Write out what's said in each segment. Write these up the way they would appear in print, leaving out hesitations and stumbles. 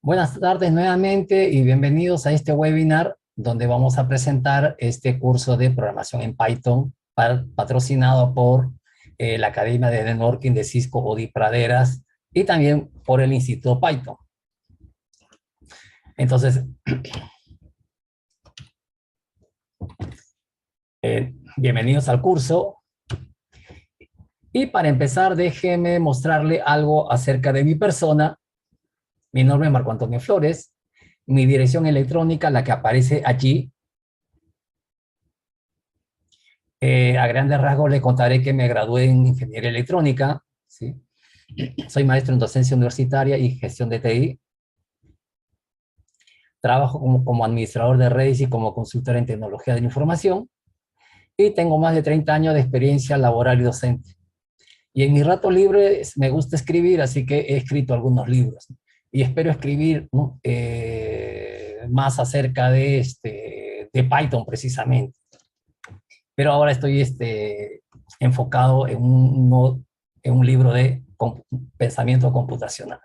Buenas tardes nuevamente y bienvenidos a este webinar donde vamos a presentar este curso de programación en Python patrocinado por la Academia de Networking de Cisco Odi Praderas y también por el Instituto Python. Entonces, bienvenidos al curso. Y para empezar, déjeme mostrarle algo acerca de mi persona. Mi nombre es Marco Antonio Flores. Mi dirección electrónica, la que aparece allí. A grandes rasgos le contaré que me gradué en Ingeniería Electrónica, ¿sí? Soy maestro en docencia universitaria y gestión de TI. Trabajo como administrador de redes y como consultor en tecnología de la información. Y tengo más de 30 años de experiencia laboral y docente. Y en mis ratos libres me gusta escribir, así que he escrito algunos libros. Y espero escribir, ¿no? Más acerca de Python precisamente. Pero ahora estoy enfocado en un libro de pensamiento computacional.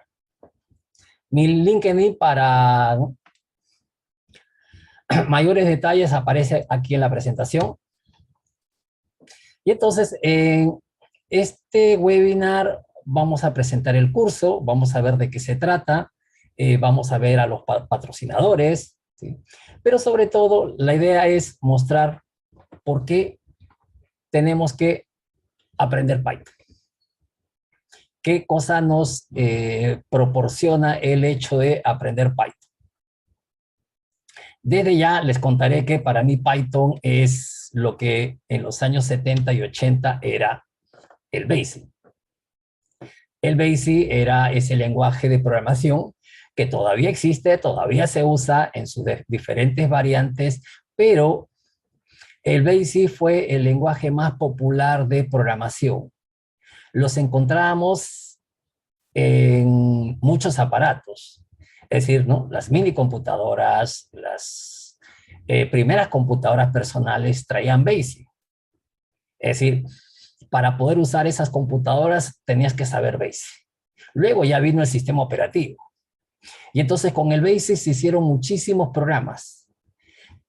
Mi LinkedIn para, ¿no?, mayores detalles aparece aquí en la presentación. Y entonces, en este webinar vamos a presentar el curso, vamos a ver de qué se trata, vamos a ver a los patrocinadores, ¿sí? Pero sobre todo, la idea es mostrar por qué tenemos que aprender Python. ¿Qué cosa nos proporciona el hecho de aprender Python? Desde ya les contaré que para mí Python es lo que en los años 70 y 80 era el BASIC. El BASIC era ese lenguaje de programación que todavía existe, todavía se usa en sus diferentes variantes, pero el BASIC fue el lenguaje más popular de programación. Los encontramos en muchos aparatos, es decir, ¿no?, las mini computadoras, las primeras computadoras personales traían BASIC. Es decir, para poder usar esas computadoras tenías que saber BASIC. Luego ya vino el sistema operativo. Y entonces con el BASIC se hicieron muchísimos programas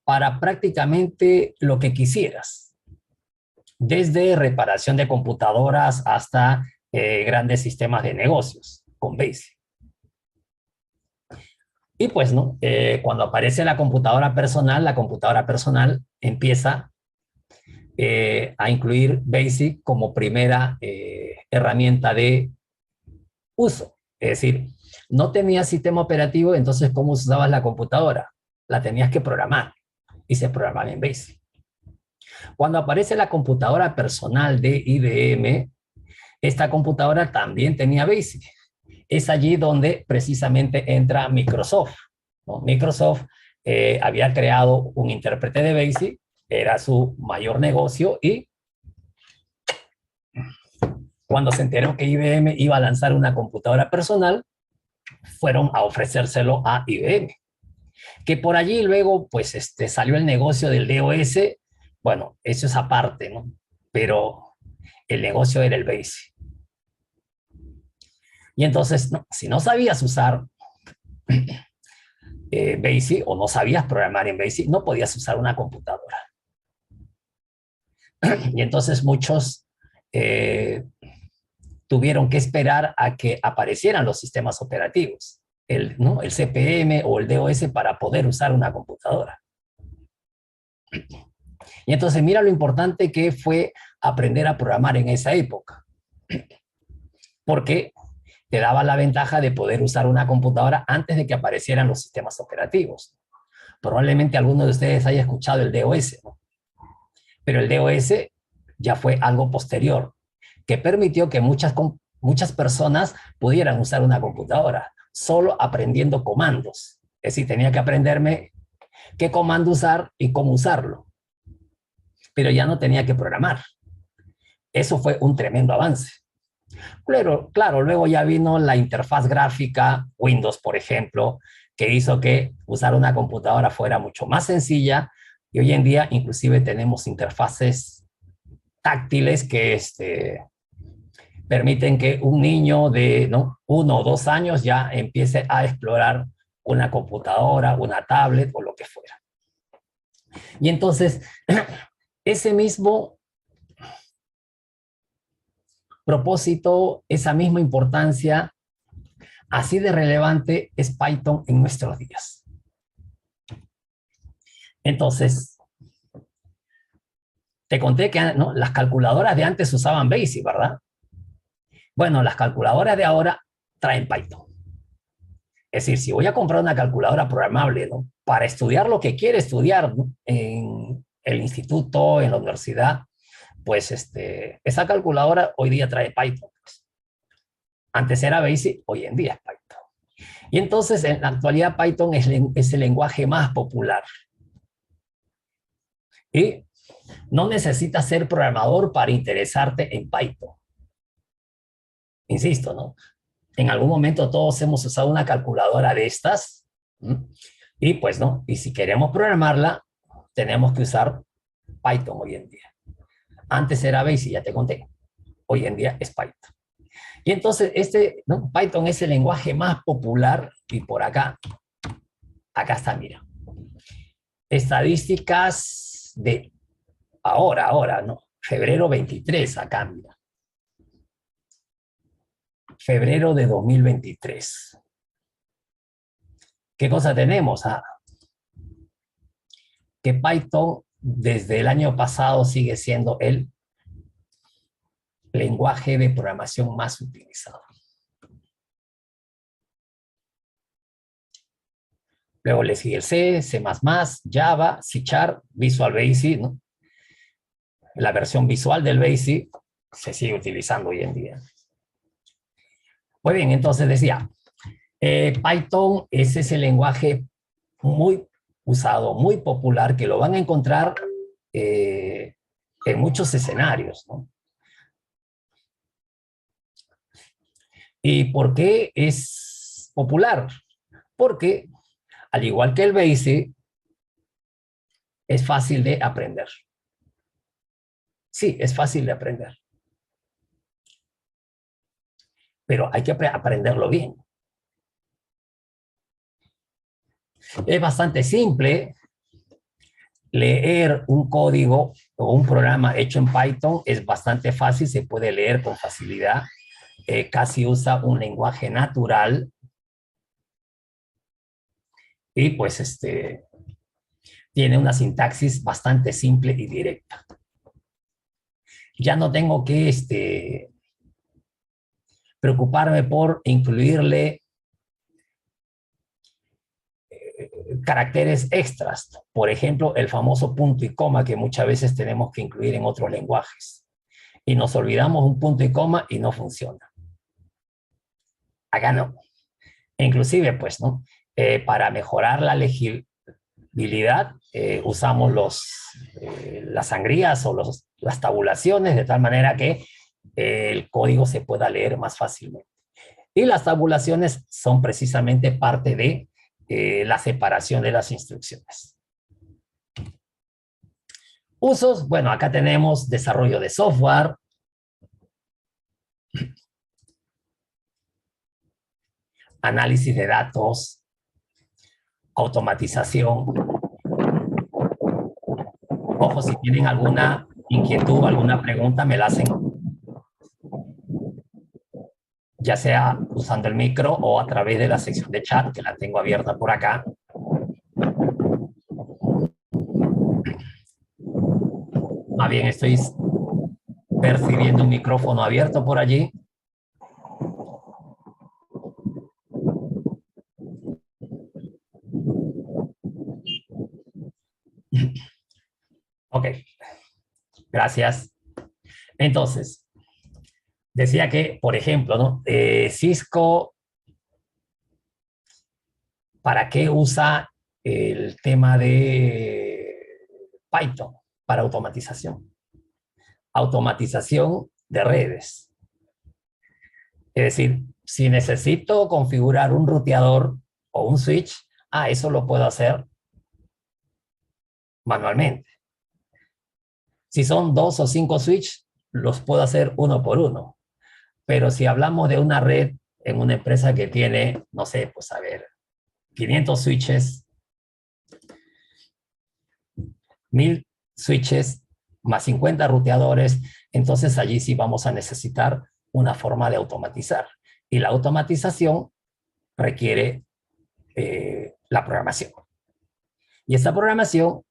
para prácticamente lo que quisieras. Desde reparación de computadoras hasta grandes sistemas de negocios con BASIC. Y pues, ¿no? Cuando aparece la computadora personal empieza a incluir BASIC como primera herramienta de uso. Es decir, no tenías sistema operativo, entonces ¿cómo usabas la computadora? La tenías que programar y se programaba en BASIC. Cuando aparece la computadora personal de IBM, esta computadora también tenía BASIC. Es allí donde precisamente entra Microsoft, ¿no? Microsoft había creado un intérprete de BASIC, era su mayor negocio, y cuando se enteró que IBM iba a lanzar una computadora personal, fueron a ofrecérselo a IBM. Que por allí luego pues salió el negocio del DOS, bueno, eso es aparte, ¿no? Pero el negocio era el BASIC. Y entonces, no, si no sabías usar BASIC o no sabías programar en BASIC, no podías usar una computadora. Y entonces muchos tuvieron que esperar a que aparecieran los sistemas operativos, ¿no?, el CPM o el DOS para poder usar una computadora. Y entonces mira lo importante que fue aprender a programar en esa época. Porque te daba la ventaja de poder usar una computadora antes de que aparecieran los sistemas operativos. Probablemente alguno de ustedes haya escuchado el DOS, ¿no? Pero el DOS ya fue algo posterior, que permitió que muchas personas pudieran usar una computadora, solo aprendiendo comandos. Es decir, tenía que aprenderme qué comando usar y cómo usarlo. Pero ya no tenía que programar. Eso fue un tremendo avance. Claro, luego ya vino la interfaz gráfica, Windows, por ejemplo, que hizo que usar una computadora fuera mucho más sencilla, y hoy en día inclusive tenemos interfaces táctiles que permiten que un niño de, ¿no?, 1 o 2 años ya empiece a explorar una computadora, una tablet o lo que fuera. Y entonces, ese mismo propósito, esa misma importancia, así de relevante es Python en nuestros días. Entonces, te conté que ¿no? las calculadoras de antes usaban BASIC, ¿verdad? Bueno, las calculadoras de ahora traen Python. Es decir, si voy a comprar una calculadora programable, ¿no? Para estudiar lo que quiere estudiar, ¿no? En el instituto, en la universidad, pues esa calculadora hoy día trae Python. Pues. Antes era BASIC, hoy en día es Python. Y entonces, en la actualidad, Python es el lenguaje más popular. Y no necesitas ser programador para interesarte en Python. Insisto, ¿no? En algún momento todos hemos usado una calculadora de estas. Y pues no, y si queremos programarla, tenemos que usar Python hoy en día. Antes era BASIC, ya te conté. Hoy en día es Python. Y entonces ¿no? Python es el lenguaje más popular y por acá está, mira. Estadísticas de ahora, ¿no? Febrero 23, acá, mira. Febrero de 2023. ¿Qué cosa tenemos? Que Python desde el año pasado sigue siendo el lenguaje de programación más utilizado. Luego le sigue el C, C++, Java, C#, Visual Basic, ¿no? La versión visual del Basic se sigue utilizando hoy en día. Muy bien, entonces decía, Python es ese lenguaje muy usado, muy popular, que lo van a encontrar en muchos escenarios, ¿no? ¿Y por qué es popular? Porque, al igual que el BASIC, es fácil de aprender. Sí, es fácil de aprender. Pero hay que aprenderlo bien. Es bastante simple. Leer un código o un programa hecho en Python es bastante fácil, se puede leer con facilidad. Casi usa un lenguaje natural. Y pues tiene una sintaxis bastante simple y directa. Ya no tengo que preocuparme por incluirle caracteres extras. Por ejemplo, el famoso punto y coma que muchas veces tenemos que incluir en otros lenguajes. Y nos olvidamos un punto y coma y no funciona. Acá no. Inclusive, pues, ¿no? Para mejorar la legibilidad, usamos las sangrías o las tabulaciones de tal manera que el código se pueda leer más fácilmente. Y las tabulaciones son precisamente parte de la separación de las instrucciones. Usos, bueno, acá tenemos desarrollo de software, análisis de datos, automatización. Ojo, si tienen alguna inquietud, alguna pregunta, me la hacen, ya sea usando el micro o a través de la sección de chat, que la tengo abierta por acá. Más bien estoy percibiendo un micrófono abierto por allí. Ok, gracias. Entonces, decía que, por ejemplo, ¿no? Cisco, ¿para qué usa el tema de Python? Para automatización. Automatización de redes. Es decir, si necesito configurar un ruteador o un switch, eso lo puedo hacer manualmente. Si son 2 o 5 switches, los puedo hacer uno por uno. Pero si hablamos de una red en una empresa que tiene, no sé, pues a ver, 500 switches, 1000 switches, más 50 ruteadores, entonces allí sí vamos a necesitar una forma de automatizar. Y la automatización requiere la programación. Y esta programación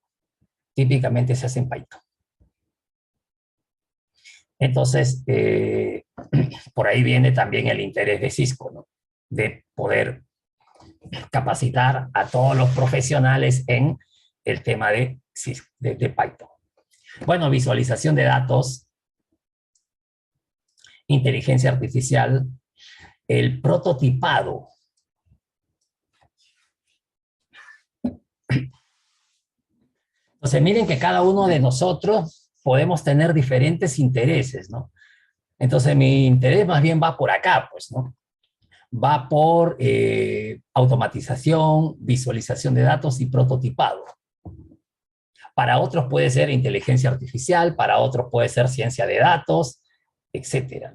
típicamente se hace en Python. Entonces, por ahí viene también el interés de Cisco, ¿no? De poder capacitar a todos los profesionales en el tema de Python. Bueno, visualización de datos, inteligencia artificial, el prototipado. Entonces, miren que cada uno de nosotros podemos tener diferentes intereses, ¿no? Entonces, mi interés más bien va por acá, pues, ¿no? Va por automatización, visualización de datos y prototipado. Para otros puede ser inteligencia artificial, para otros puede ser ciencia de datos, etcétera.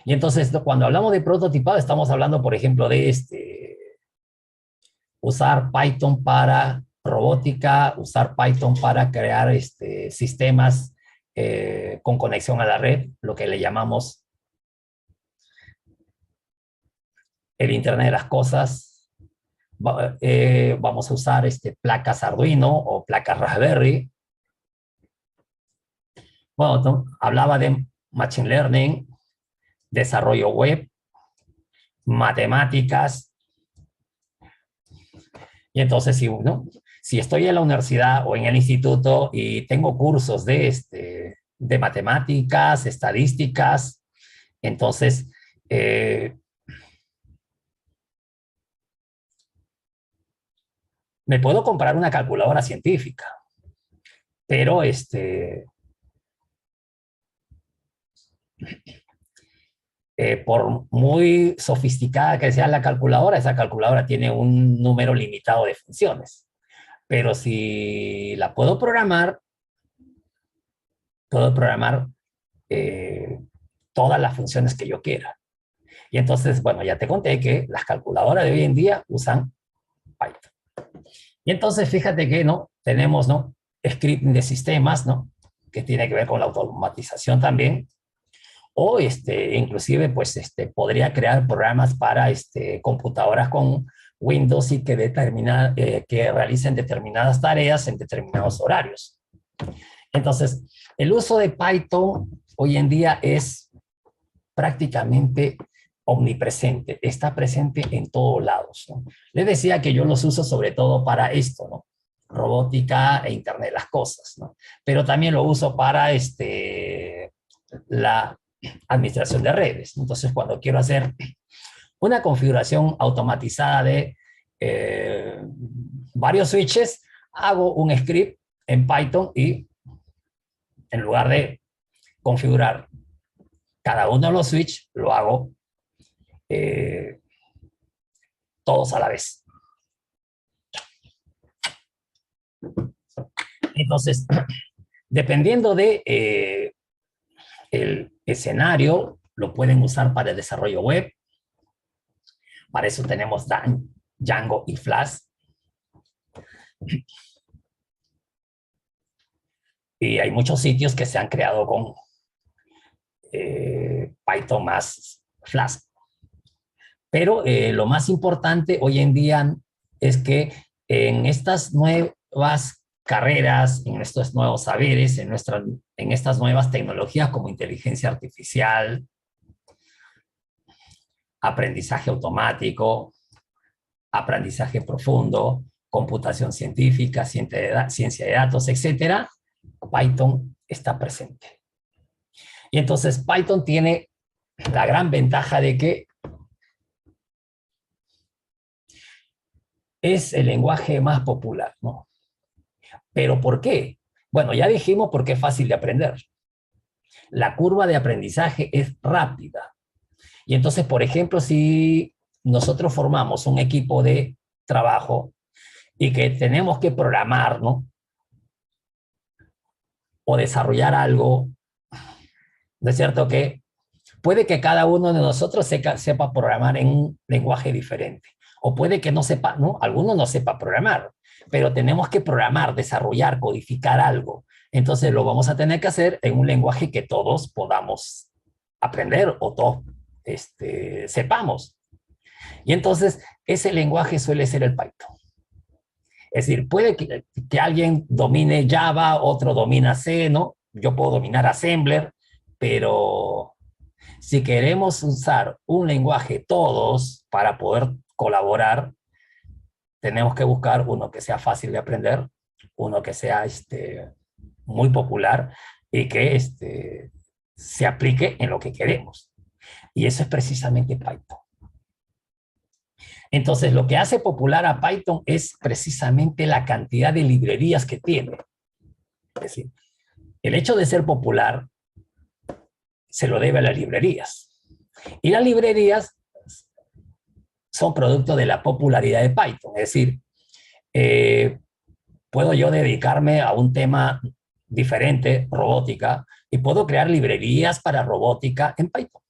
Y entonces, cuando hablamos de prototipado, estamos hablando, por ejemplo, de usar Python para robótica, usar Python para crear sistemas con conexión a la red, lo que le llamamos el Internet de las Cosas. Vamos a usar placas Arduino o placas Raspberry. Bueno, hablaba de Machine Learning, desarrollo web, matemáticas. Y entonces, si estoy en la universidad o en el instituto y tengo cursos de matemáticas, estadísticas, entonces me puedo comprar una calculadora científica, pero por muy sofisticada que sea la calculadora, esa calculadora tiene un número limitado de funciones. Pero si la puedo programar todas las funciones que yo quiera. Y entonces, bueno, ya te conté que las calculadoras de hoy en día usan Python. Y entonces, fíjate que, ¿no? Tenemos, ¿no? Scripting de sistemas, ¿no? Que tiene que ver con la automatización también. O, inclusive, pues, podría crear programas para, computadoras con Windows y que realicen determinadas tareas en determinados horarios. Entonces, el uso de Python hoy en día es prácticamente omnipresente, está presente en todos lados, ¿no? Les decía que yo los uso sobre todo para esto, ¿no? Robótica e Internet de las Cosas, ¿no? Pero también lo uso para la administración de redes. Entonces, cuando quiero hacer una configuración automatizada de varios switches, hago un script en Python y en lugar de configurar cada uno de los switches, lo hago todos a la vez. Entonces, dependiendo de el escenario, lo pueden usar para el desarrollo web. Para eso tenemos Django y Flash. Y hay muchos sitios que se han creado con Python más Flash. Pero lo más importante hoy en día es que en estas nuevas carreras, en estos nuevos saberes, en estas nuevas tecnologías como inteligencia artificial, aprendizaje automático, aprendizaje profundo, computación científica, ciencia de datos, etcétera, Python está presente. Y entonces Python tiene la gran ventaja de que es el lenguaje más popular, ¿no? ¿Pero por qué? Bueno, ya dijimos porque es fácil de aprender. La curva de aprendizaje es rápida. Y entonces, por ejemplo, si nosotros formamos un equipo de trabajo y que tenemos que programar, ¿no? O desarrollar algo, ¿no es cierto? Que puede que cada uno de nosotros sepa programar en un lenguaje diferente. O puede que no sepa, ¿no? Alguno no sepa programar, pero tenemos que programar, desarrollar, codificar algo. Entonces lo vamos a tener que hacer en un lenguaje que todos podamos aprender o todos sepamos. Y entonces ese lenguaje suele ser el Python. Es decir, puede que alguien domine Java, otro domina C, ¿no? Yo puedo dominar Assembler, pero si queremos usar un lenguaje todos para poder colaborar, tenemos que buscar uno que sea fácil de aprender, uno que sea muy popular y que se aplique en lo que queremos. Y eso es precisamente Python. Entonces, lo que hace popular a Python es precisamente la cantidad de librerías que tiene. Es decir, el hecho de ser popular se lo debe a las librerías. Y las librerías son producto de la popularidad de Python. Es decir, puedo yo dedicarme a un tema diferente, robótica, y puedo crear librerías para robótica en Python.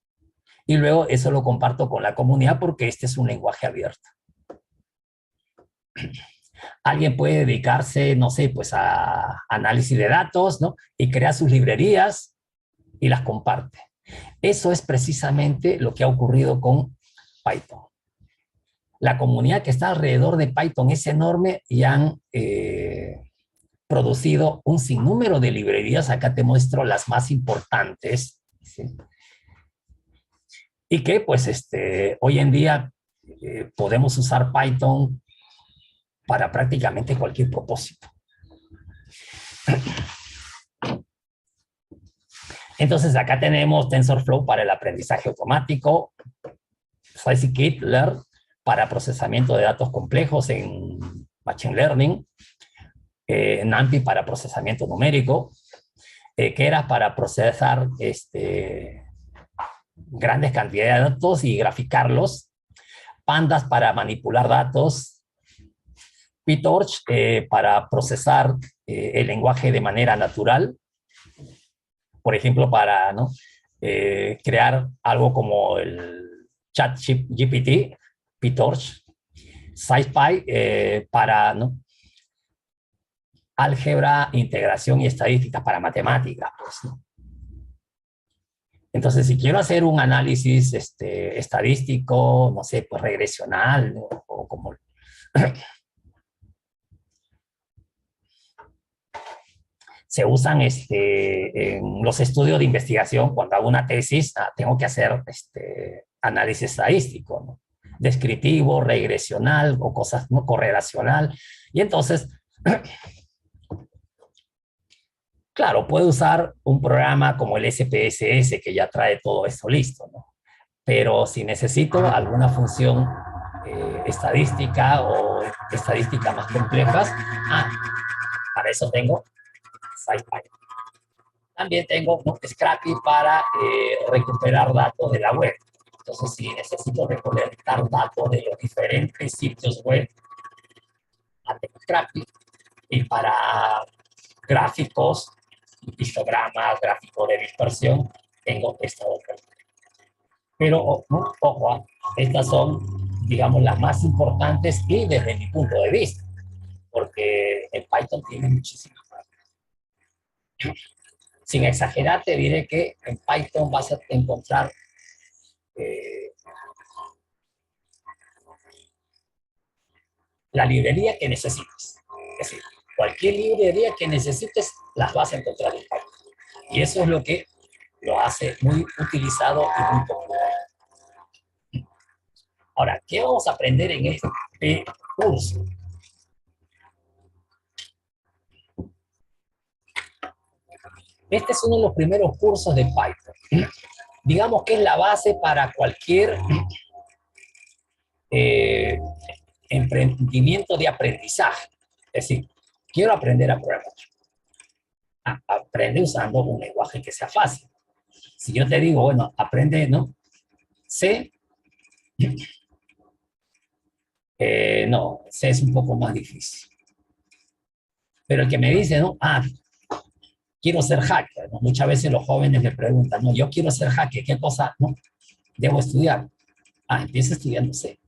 Y luego eso lo comparto con la comunidad porque este es un lenguaje abierto. Alguien puede dedicarse, no sé, pues a análisis de datos, ¿no? Y crea sus librerías y las comparte. Eso es precisamente lo que ha ocurrido con Python. La comunidad que está alrededor de Python es enorme y han producido un sinnúmero de librerías. Acá te muestro las más importantes, ¿sí? Y que pues hoy en día podemos usar Python para prácticamente cualquier propósito. Entonces acá tenemos TensorFlow para el aprendizaje automático, Scikit-learn para procesamiento de datos complejos en Machine Learning, NumPy para procesamiento numérico, Keras para procesar grandes cantidades de datos y graficarlos, Pandas para manipular datos, PyTorch para procesar el lenguaje de manera natural, por ejemplo, para crear algo como el ChatGPT, PyTorch, SciPy para álgebra, integración y estadística para matemáticas. Pues, ¿no? Entonces, si quiero hacer un análisis estadístico, no sé, pues regresional, ¿no? O como se usan en los estudios de investigación, cuando hago una tesis, tengo que hacer análisis estadístico, ¿no? Descriptivo, regresional o cosas, ¿no? Correlacional. Y entonces, claro, puedo usar un programa como el SPSS que ya trae todo esto listo, ¿no? Pero si necesito alguna función estadística o estadística más complejas, para eso tengo SciPy. También tengo Scrappy para recuperar datos de la web. Entonces, si necesito recolectar datos de los diferentes sitios web, tengo Scrappy. Y para gráficos, histogramas, gráficos de dispersión, tengo esta otra. Pero, ojo, estas son, digamos, las más importantes y desde mi punto de vista, porque en Python tiene muchísimas más. Sin exagerar, te diré que en Python vas a encontrar la librería que necesites. Es decir, cualquier librería que necesites, las vas a encontrar en Python. Y eso es lo que lo hace muy utilizado y muy popular. Ahora, ¿qué vamos a aprender en este curso? Este es uno de los primeros cursos de Python. Digamos que es la base para cualquier emprendimiento de aprendizaje. Es decir, quiero aprender a programar. Aprende usando un lenguaje que sea fácil. Si yo te digo, bueno, aprende, ¿no? C, no, C es un poco más difícil. Pero el que me dice, ¿no? quiero ser hacker, ¿no? Muchas veces los jóvenes me preguntan, no, yo quiero ser hacker, ¿qué cosa, no, debo estudiar? Empieza estudiando C,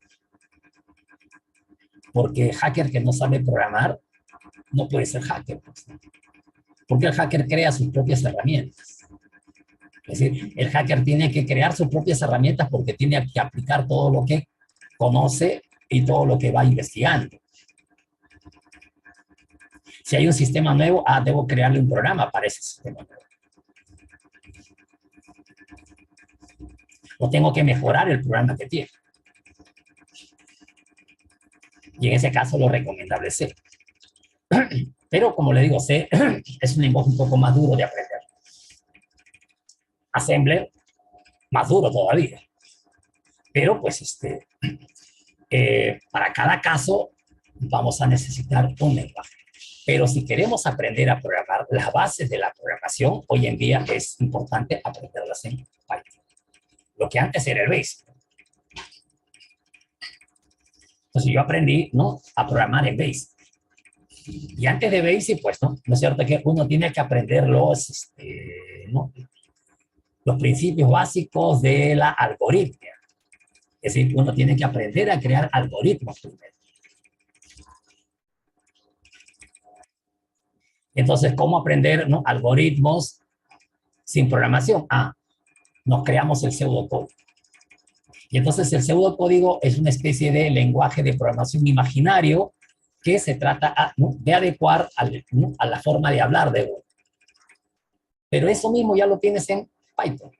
porque hacker que no sabe programar no puede ser hacker, pues, ¿no? Porque el hacker crea sus propias herramientas. Es decir, el hacker tiene que crear sus propias herramientas porque tiene que aplicar todo lo que conoce y todo lo que va investigando. Si hay un sistema nuevo, debo crearle un programa para ese sistema nuevo. O tengo que mejorar el programa que tiene. Y en ese caso lo recomendable es C. Pero como le digo, C es un lenguaje un poco más duro de aprender. Assembler, más duro todavía. Pero pues para cada caso vamos a necesitar un lenguaje. Pero si queremos aprender a programar las bases de la programación, hoy en día es importante aprenderlas en Python. Lo que antes era el BASIC. Entonces yo aprendí, ¿no?, a programar en BASIC. Y antes de BASIC, pues, ¿no es cierto que uno tiene que aprender ¿no?, los principios básicos de la algoritmia? Es decir, uno tiene que aprender a crear algoritmos primero. Entonces, ¿cómo aprender, ¿no?, algoritmos sin programación? Nos creamos el pseudocódigo. Y entonces el pseudocódigo es una especie de lenguaje de programación imaginario que se trata ¿no?, de adecuar ¿no?, a la forma de hablar de uno. Pero eso mismo ya lo tienes en Python.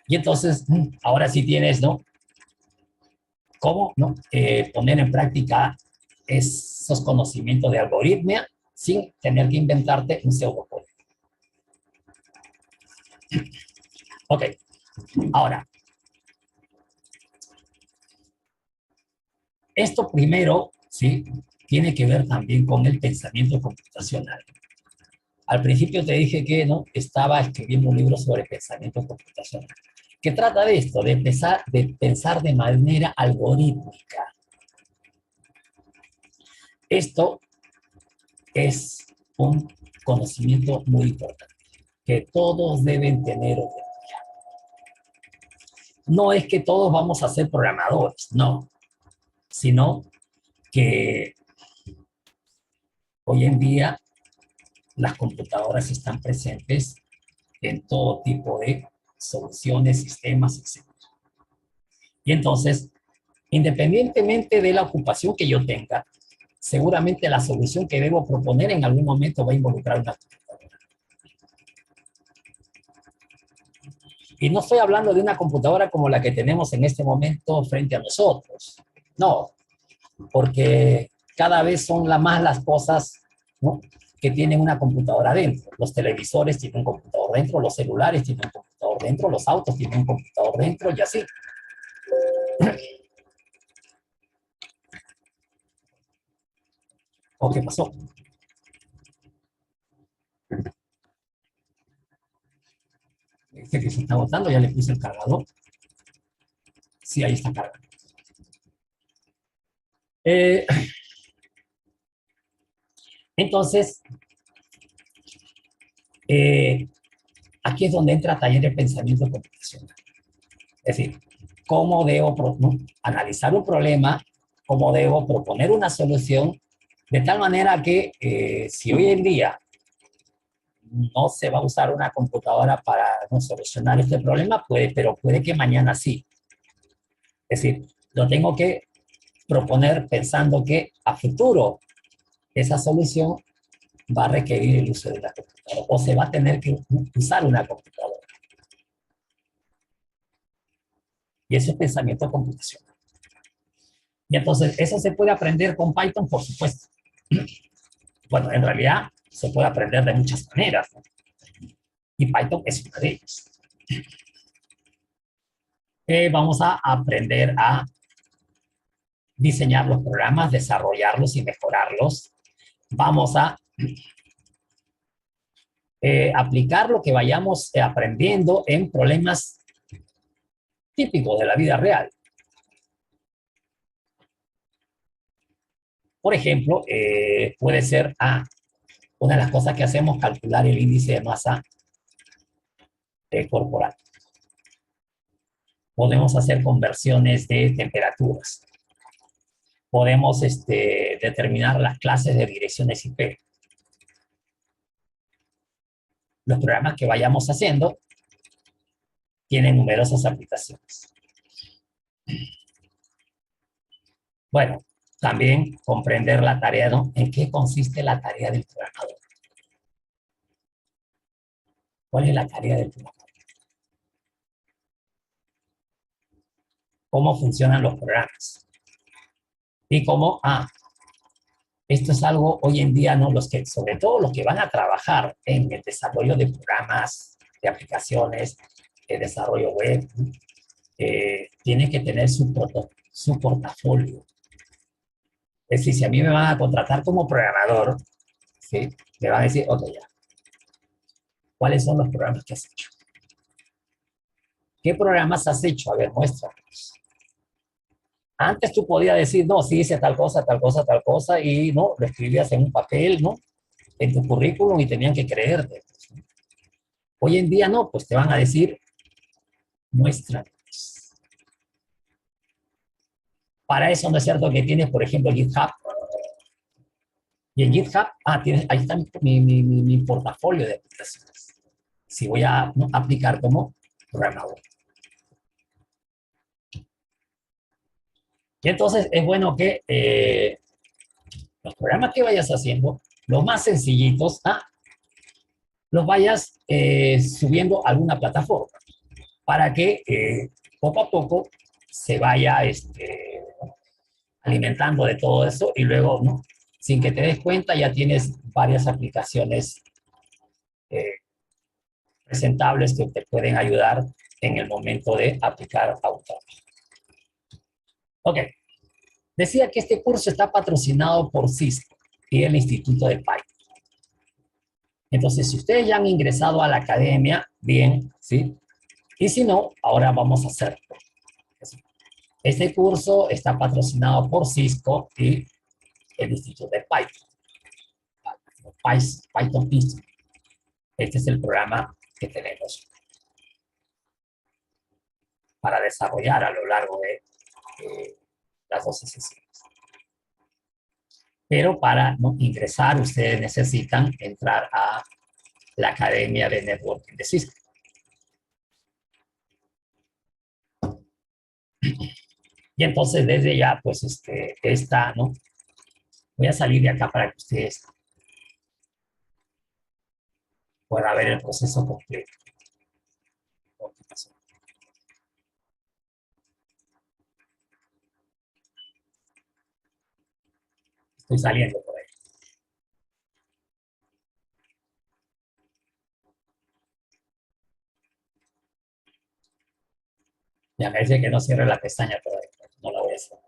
Y entonces, ahora sí tienes, ¿no?, cómo, ¿no?, poner en práctica esos conocimientos de algoritmia sin tener que inventarte un pseudocódigo. Ok, ahora, esto primero, ¿sí?, tiene que ver también con el pensamiento computacional. Al principio te dije que no estaba escribiendo un libro sobre pensamiento computacional, que trata de esto, de pensar de manera algorítmica. Esto es un conocimiento muy importante, que todos deben tener hoy en día. No es que todos vamos a ser programadores, no, sino que hoy en día las computadoras están presentes en todo tipo de soluciones, sistemas, etc. Y entonces, independientemente de la ocupación que yo tenga, seguramente la solución que debo proponer en algún momento va a involucrar una computadora. Y no estoy hablando de una computadora como la que tenemos en este momento frente a nosotros. No, porque cada vez son más las cosas, ¿no?, que tienen una computadora dentro. Los televisores tienen un computador dentro, los celulares tienen un computador dentro, los autos tienen un computador dentro y así. ¿O qué pasó? Dice que se está botando, ya le puse el cargador. Sí, ahí está cargado. Entonces, aquí es donde entra taller de pensamiento computacional. Es decir, cómo debo analizar un problema, cómo debo proponer una solución, de tal manera que si hoy en día no se va a usar una computadora para ¿no?, solucionar este problema, pero puede que mañana sí. Es decir, lo tengo que proponer pensando que a futuro esa solución va a requerir el uso de la computadora o se va a tener que usar una computadora. Y eso es pensamiento computacional. Y entonces, ¿eso se puede aprender con Python? Por supuesto. Bueno, en realidad se puede aprender de muchas maneras, ¿no? Y Python es una de ellas. Vamos a aprender a diseñar los programas, desarrollarlos y mejorarlos. Vamos a aplicar lo que vayamos aprendiendo en problemas típicos de la vida real. Por ejemplo, puede ser, Una de las cosas que hacemos es calcular el índice de masa corporal. Podemos hacer conversiones de temperaturas. Podemos determinar las clases de direcciones IP. Los programas que vayamos haciendo tienen numerosas aplicaciones. Bueno, también comprender la tarea, ¿no? ¿En qué consiste la tarea del programador? ¿Cuál es la tarea del programador? ¿Cómo funcionan los programas? Y cómo, esto es algo hoy en día, ¿no? Sobre todo los que van a trabajar en el desarrollo de programas, de aplicaciones, de desarrollo web, tienen que tener su portafolio. Es decir, si a mí me van a contratar como programador, ¿sí? Me van a decir, ok, ya, ¿cuáles son los programas que has hecho? ¿Qué programas has hecho? A ver, muéstranos. Antes tú podías decir, no, sí hice tal cosa, tal cosa, tal cosa, y no, lo escribías en un papel, ¿no? En tu currículum y tenían que creerte. Hoy en día no, pues te van a decir, muéstranos. Para eso no es cierto que tienes, por ejemplo, GitHub. Y en GitHub, ahí está mi portafolio de aplicaciones. Si voy a, ¿no?, aplicar como programador. Y entonces es bueno que los programas que vayas haciendo, los más sencillitos, los vayas subiendo a alguna plataforma para que poco a poco se vaya alimentando de todo eso y luego, ¿no?, sin que te des cuenta, ya tienes varias aplicaciones eh, presentables que te pueden ayudar en el momento de aplicar Auto. Ok, decía que este curso está patrocinado por Cisco y el Instituto de Python. Entonces, si ustedes ya han ingresado a la academia, bien, ¿sí? Y si no, ahora vamos a hacerlo. Este curso está patrocinado por Cisco y el Instituto de Python. Python Institute. Este es el programa que tenemos para desarrollar a lo largo de las 12 sesiones. Pero para, ¿no?, ingresar, ustedes necesitan entrar a la Academia de Networking de Cisco. Y entonces desde ya, pues, ¿no? Voy a salir de acá para que ustedes puedan ver el proceso completo. Estoy saliendo por ahí. Ya me dice que no cierre la pestaña todavía. No la voy a hacer.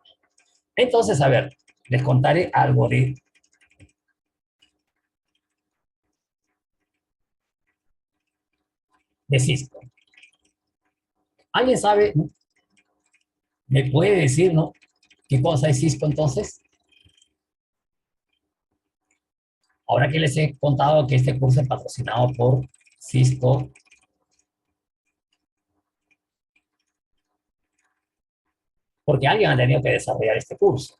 Entonces, a ver, les contaré algo de Cisco. ¿Alguien sabe, ¿no?, me puede decir, ¿no?, qué cosa es Cisco entonces? Ahora que les he contado que este curso es patrocinado por Cisco, porque alguien ha tenido que desarrollar este curso.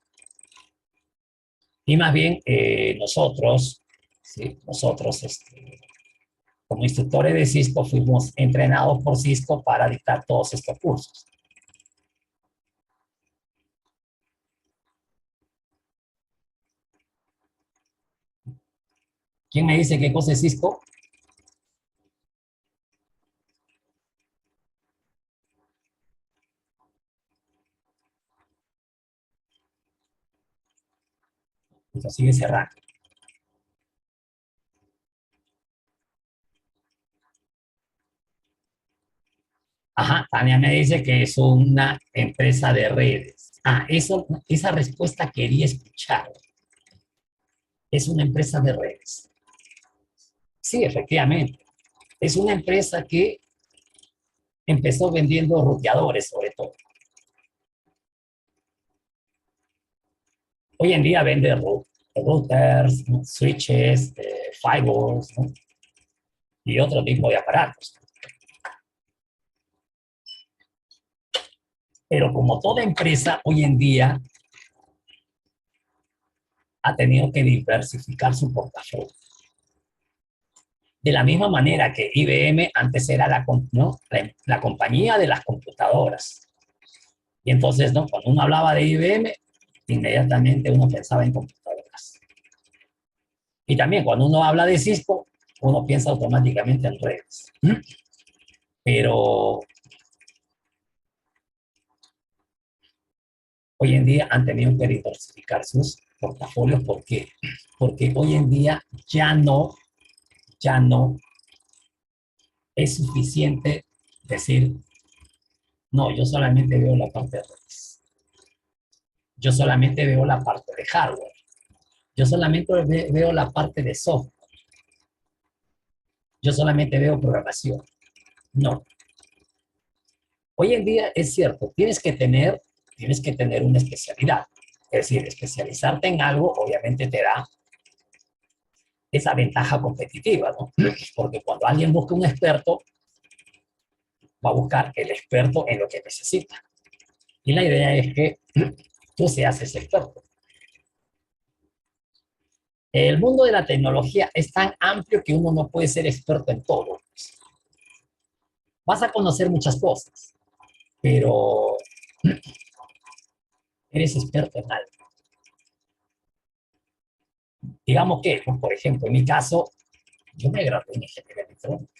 Y más bien nosotros, ¿sí?, nosotros, como instructores de Cisco, fuimos entrenados por Cisco para dictar todos estos cursos. ¿Quién me dice qué cosa es Cisco? Esto sigue cerrando. Ajá, Tania me dice que es una empresa de redes. Esa respuesta quería escuchar. Es una empresa de redes. Sí, efectivamente. Es una empresa que empezó vendiendo ruteadores, sobre todo. Hoy en día vende root. routers, ¿no? Switches, firewalls, ¿no? Y otro tipo de aparatos. Pero como toda empresa hoy en día ha tenido que diversificar su portafolio. De la misma manera que IBM antes era ¿no? la compañía de las computadoras. Y entonces, ¿no? Cuando uno hablaba de IBM, inmediatamente uno pensaba en computadoras. Y también cuando uno habla de Cisco, uno piensa automáticamente en redes. Pero hoy en día han tenido que diversificar sus portafolios. ¿Por qué? Porque hoy en día ya no es suficiente decir, no, yo solamente veo la parte de redes. Yo solamente veo la parte de hardware. Yo solamente veo la parte de software. Yo solamente veo programación. No. Hoy en día es cierto, tienes que tener una especialidad. Es decir, especializarte en algo obviamente te da esa ventaja competitiva, ¿no? Porque cuando alguien busca un experto, va a buscar el experto en lo que necesita. Y la idea es que tú seas ese experto. El mundo de la tecnología es tan amplio que uno no puede ser experto en todo. Vas a conocer muchas cosas, pero eres experto en algo. Digamos que, pues, por ejemplo, en mi caso, yo me gradué en ingeniería electrónica.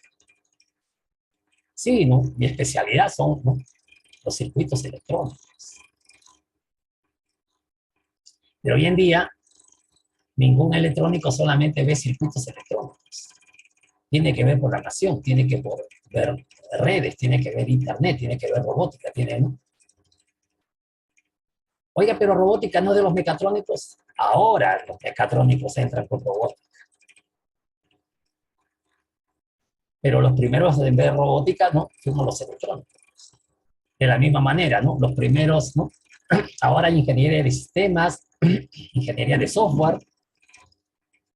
Sí, ¿no? Mi especialidad son, ¿no? Los circuitos electrónicos. Pero hoy en día, ningún electrónico solamente ve circuitos electrónicos. Tiene que ver programación, tiene que ver redes, tiene que ver internet, tiene que ver robótica, tiene, ¿no? Oiga, pero robótica no de los mecatrónicos. Ahora los mecatrónicos entran con robótica. Pero los primeros en ver robótica, ¿no? Fuimos los electrónicos. De la misma manera, ¿no? Los primeros, ¿no? Ahora hay ingeniería de sistemas, ingeniería de software,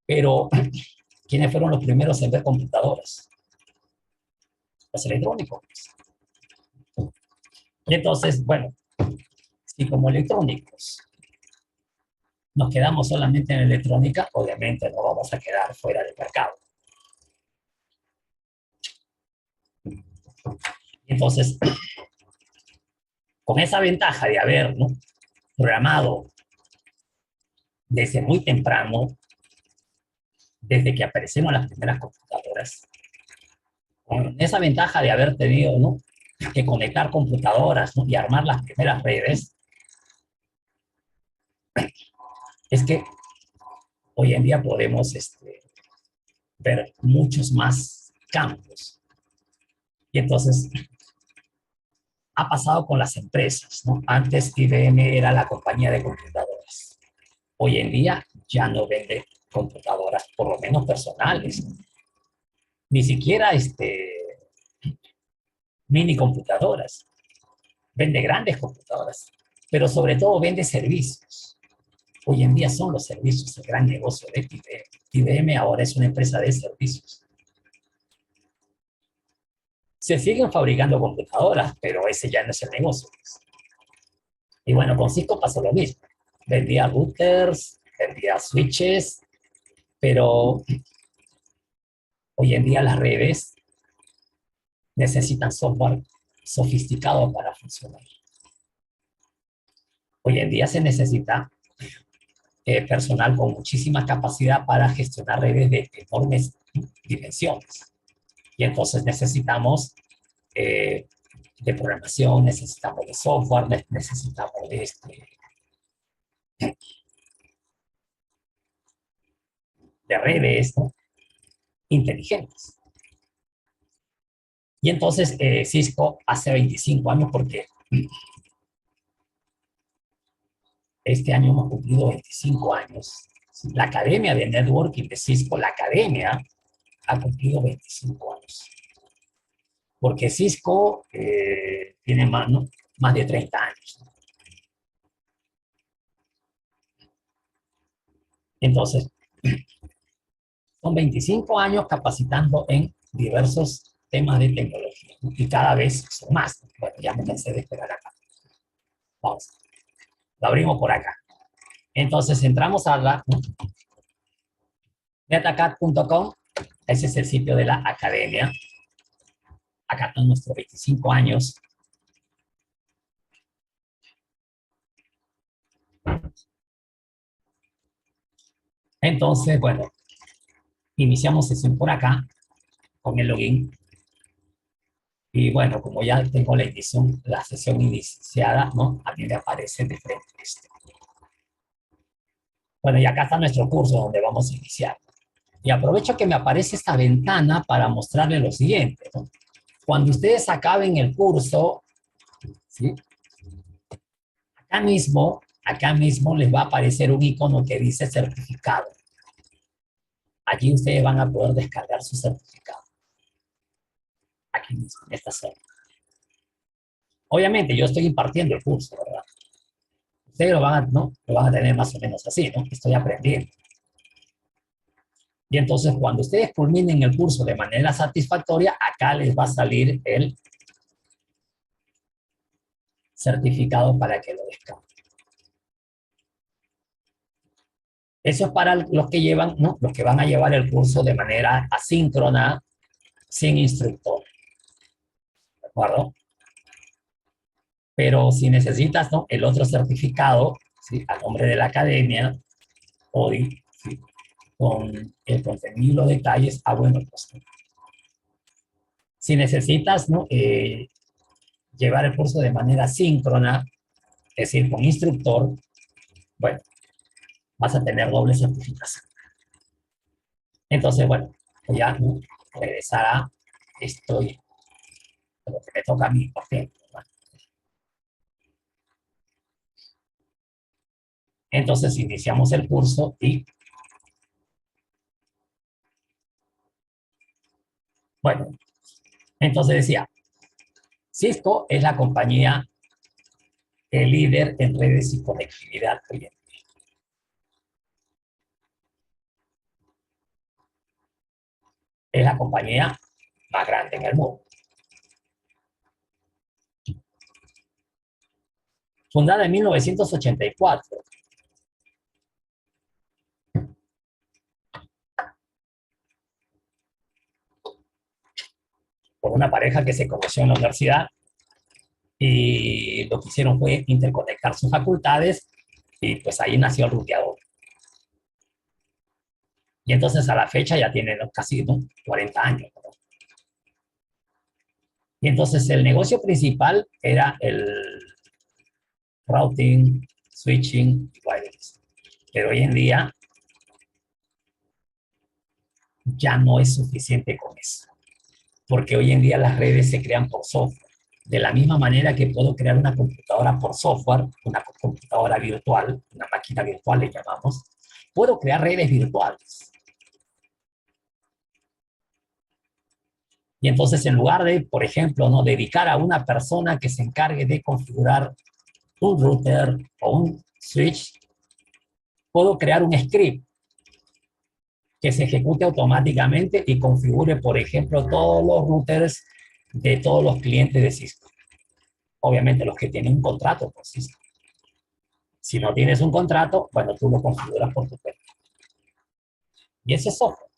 pero ¿quiénes fueron los primeros en ver computadoras? Los electrónicos. Y entonces, bueno, si como electrónicos nos quedamos solamente en electrónica, obviamente no vamos a quedar fuera del mercado. Entonces, con esa ventaja de haber, ¿no? Programado desde muy temprano, desde que aparecieron las primeras computadoras, con esa ventaja de haber tenido, ¿no? Que conectar computadoras, ¿no? Y armar las primeras redes, es que hoy en día podemos ver muchos más campos. Y entonces ha pasado con las empresas, ¿no? Antes IBM era la compañía de computadoras. Hoy en día ya no vende computadoras, por lo menos personales. Ni siquiera mini computadoras. Vende grandes computadoras, pero sobre todo vende servicios. Hoy en día son los servicios el gran negocio de IBM. IBM ahora es una empresa de servicios. Se siguen fabricando computadoras, pero ese ya no es el negocio. Y bueno, con Cisco pasó lo mismo. Vendía routers, vendía switches, pero hoy en día las redes necesitan software sofisticado para funcionar. Hoy en día se necesita personal con muchísima capacidad para gestionar redes de enormes dimensiones. Y entonces necesitamos de programación, necesitamos de software, necesitamos de redes, ¿no? Inteligentes. Y entonces Cisco hace 25 años, porque este año hemos cumplido 25 años. La Academia de Networking de Cisco, la Academia, ha cumplido 25 años. Porque Cisco tiene más, ¿no? Más de 30 años. Entonces, son 25 años capacitando en diversos temas de tecnología, ¿no? Y cada vez son más. Bueno, ya me cansé de esperar acá. Vamos, lo abrimos por acá. Entonces entramos a la, ¿no? Netacad.com, ese es el sitio de la academia. Acá están nuestros 25 años. Entonces, bueno, iniciamos sesión por acá con el login. Y bueno, como ya tengo la sesión iniciada, ¿no? A mí me aparece de frente esto. Bueno, y acá está nuestro curso donde vamos a iniciar. Y aprovecho que me aparece esta ventana para mostrarles lo siguiente, ¿no? Cuando ustedes acaben el curso, ¿sí? Acá mismo les va a aparecer un icono que dice certificado. Allí ustedes van a poder descargar su certificado. Aquí mismo, en esta zona. Obviamente, yo estoy impartiendo el curso, ¿verdad? Ustedes ¿no? Lo van a tener más o menos así, ¿no? Estoy aprendiendo. Y entonces, cuando ustedes culminen el curso de manera satisfactoria, acá les va a salir el certificado para que lo descarguen. Eso es para los que llevan, ¿no? Los que van a llevar el curso de manera asíncrona, sin instructor. ¿De acuerdo? Pero si necesitas, ¿no? El otro certificado, ¿sí? A nombre de la academia, hoy, ¿sí? Con el contenido y los detalles, bueno, pues, si necesitas, ¿no? Llevar el curso de manera síncrona, es decir, con instructor, bueno, vas a tener doble certificación. Entonces, bueno, voy a, ¿no? Regresar a estoy, lo que me toca a mí, por ejemplo, ¿no? Entonces iniciamos el curso y, bueno, entonces decía, Cisco es la compañía líder en redes y conectividad hoy en día. Es la compañía más grande en el mundo. Fundada en 1984 por una pareja que se conoció en la universidad y lo que hicieron fue interconectar sus facultades y pues ahí nació el ruteador. Y entonces a la fecha ya tienen casi, ¿no? 40 años, ¿no? Y entonces el negocio principal era el routing, switching y wireless. Pero hoy en día ya no es suficiente con eso, porque hoy en día las redes se crean por software. De la misma manera que puedo crear una computadora por software, una computadora virtual, una máquina virtual le llamamos, puedo crear redes virtuales. Y entonces en lugar de, por ejemplo, no dedicar a una persona que se encargue de configurar un router o un switch, puedo crear un script que se ejecute automáticamente y configure, por ejemplo, todos los routers de todos los clientes de Cisco. Obviamente los que tienen un contrato con Cisco. Si no tienes un contrato, bueno, tú lo configuras por tu cuenta. Y ese es software.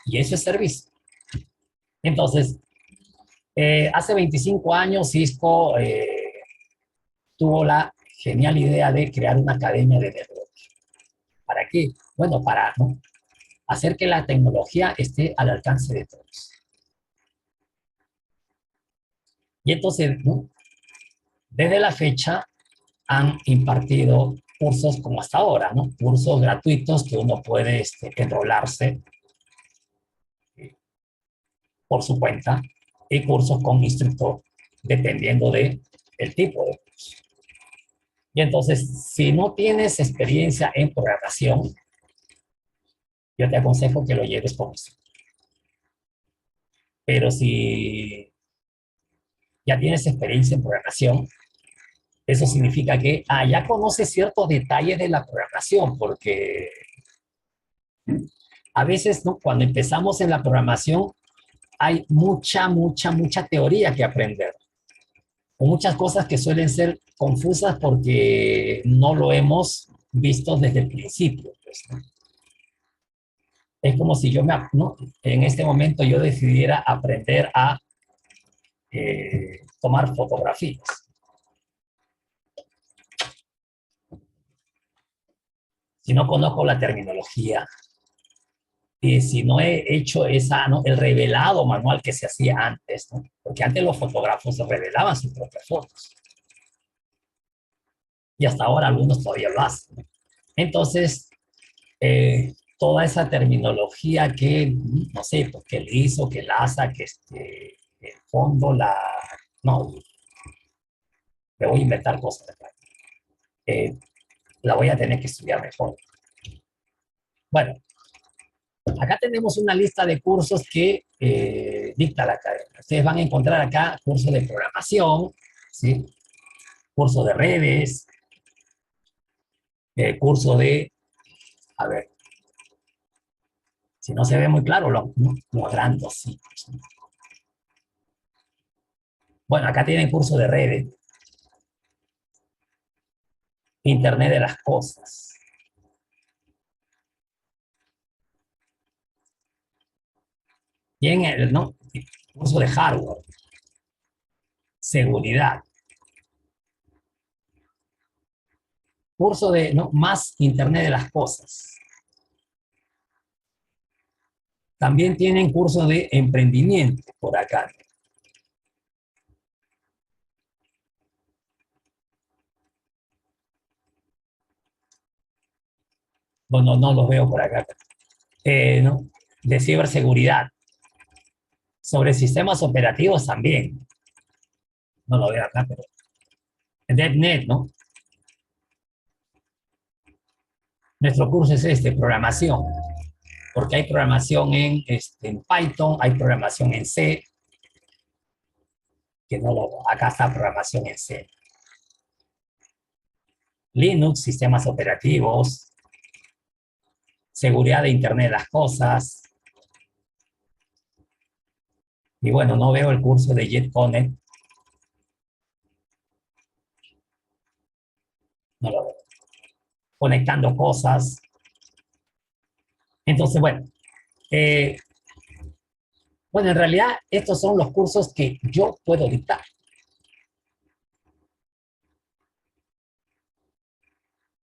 Y ese es servicio. Entonces, hace 25 años Cisco tuvo la genial idea de crear una academia de networking. ¿Para qué? Bueno, para, ¿no? Hacer que la tecnología esté al alcance de todos. Y entonces, ¿no? Desde la fecha han impartido cursos como hasta ahora, ¿no? Cursos gratuitos que uno puede enrolarse por su cuenta y cursos con instructor, dependiendo de el tipo de curso. Y entonces, si no tienes experiencia en programación, yo te aconsejo que lo lleves con eso. Pero si ya tienes experiencia en programación, eso significa que ya conoces ciertos detalles de la programación, porque A veces, ¿no? Cuando empezamos en la programación, hay mucha teoría que aprender, o muchas cosas que suelen ser confusas porque no lo hemos visto desde el principio, pues, ¿no? Es como si yo ¿no? En este momento yo decidiera aprender a tomar fotografías. Si no conozco la terminología, si no he hecho ¿no? El revelado manual que se hacía antes, ¿no? Porque antes los fotógrafos revelaban sus propias fotos. Y hasta ahora algunos todavía lo hacen, ¿no? Entonces, toda esa terminología que, no sé, pues, que el ISO, que el ASA, que el fondo, no, me voy a inventar cosas. Eh, la voy a tener que estudiar mejor. Bueno, acá tenemos una lista de cursos que dicta la academia. Ustedes van a encontrar acá cursos de programación, ¿sí? Curso de redes, curso de, a ver, si no se ve muy claro, lo agrando así. Bueno, acá tienen curso de redes, Internet de las cosas. Tienen ¿no? Curso de hardware, seguridad, curso de ¿no? Más Internet de las cosas. También tienen curso de emprendimiento por acá. Bueno, no los veo por acá. ¿No? De ciberseguridad. Sobre sistemas operativos también. No lo veo acá, pero .NET, ¿no? Nuestro curso es programación, porque hay programación en Python, hay programación en C, que no lo, acá está programación en C. Linux, sistemas operativos, seguridad de Internet de las cosas. Y bueno, no veo el curso de JetConnect. No lo veo. Conectando cosas. Entonces, bueno, en realidad estos son los cursos que yo puedo dictar.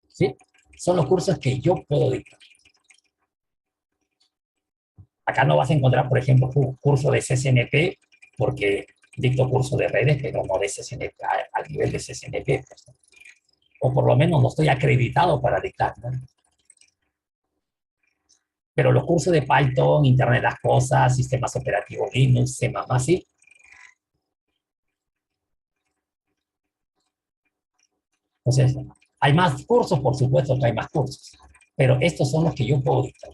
¿Sí? Son los cursos que yo puedo dictar. Acá no vas a encontrar, por ejemplo, un curso de CCNP, porque dicto curso de redes, pero no de CCNP, al nivel de CCNP. Pues, ¿no? O por lo menos no estoy acreditado para dictar, ¿no? Pero los cursos de Python, Internet de las Cosas, sistemas operativos Linux, C++, sí. Entonces, hay más cursos, por supuesto que hay más cursos, pero estos son los que yo puedo dictar.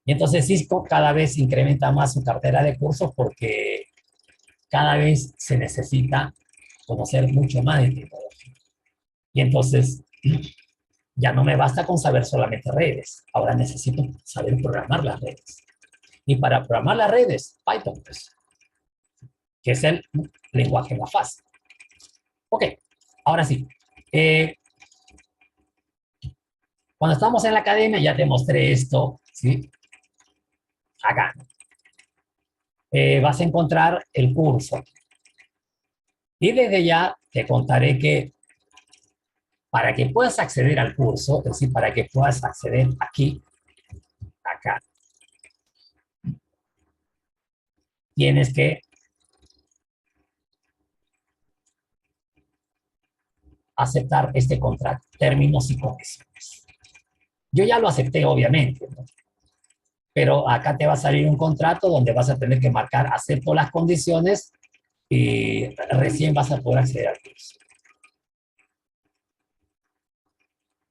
Y entonces Cisco cada vez incrementa más su cartera de cursos porque cada vez se necesita conocer mucho más de tecnología. Y entonces ya no me basta con saber solamente redes, ahora necesito saber programar las redes. Y para programar las redes, Python, pues, que es el lenguaje más fácil. Ok, ahora sí. Cuando estamos en la academia ya te mostré esto, ¿sí? Acá. Vas a encontrar el curso. Y desde ya te contaré que para que puedas acceder al curso, es decir, para que puedas acceder aquí, acá, tienes que aceptar este contrato, términos y condiciones. Yo ya lo acepté, obviamente, ¿no? Pero acá te va a salir un contrato donde vas a tener que marcar acepto las condiciones y recién vas a poder acceder al curso.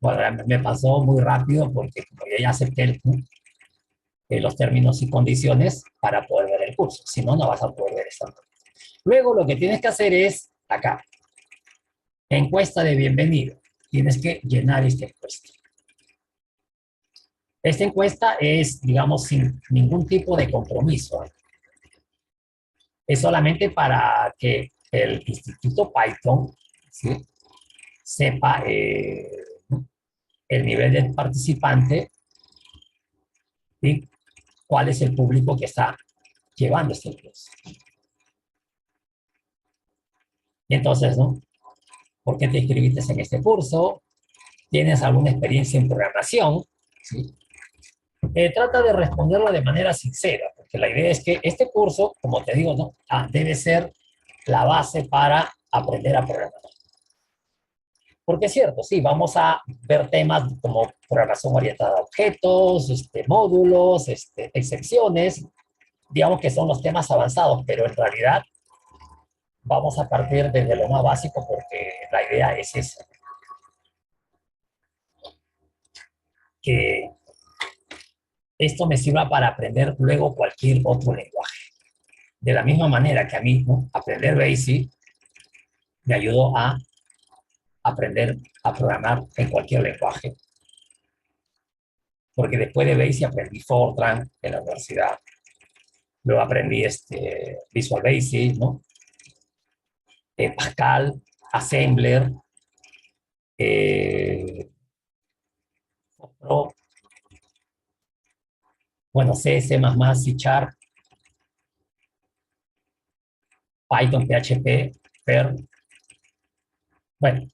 Bueno, me pasó muy rápido porque como yo ya acepté los términos y condiciones para poder ver el curso. Si no, no vas a poder ver esto. Luego lo que tienes que hacer es acá, encuesta de bienvenida. Tienes que llenar esta encuesta. Esta encuesta es, digamos, sin ningún tipo de compromiso. Es solamente para que el Instituto Python, ¿sí?, sepa el nivel del participante y cuál es el público que está llevando este curso. Y entonces, ¿no? ¿Por qué te inscribiste en este curso? ¿Tienes alguna experiencia en programación? ¿Sí? Trata de responderlo de manera sincera, porque la idea es que este curso, como te digo, ¿no?, debe ser la base para aprender a programar. Porque es cierto, sí, vamos a ver temas como programación orientada a objetos, módulos, excepciones, digamos que son los temas avanzados, pero en realidad vamos a partir desde lo más básico porque la idea es esa, que esto me sirva para aprender luego cualquier otro lenguaje. De la misma manera que a mí, ¿no?, aprender BASIC me ayudó a aprender a programar en cualquier lenguaje, porque después de BASIC aprendí Fortran en la universidad, luego aprendí Visual Basic, ¿no?, Pascal, Assembler, eh, Pro, bueno, C, C++, C Sharp, Python, PHP, Perl. Bueno,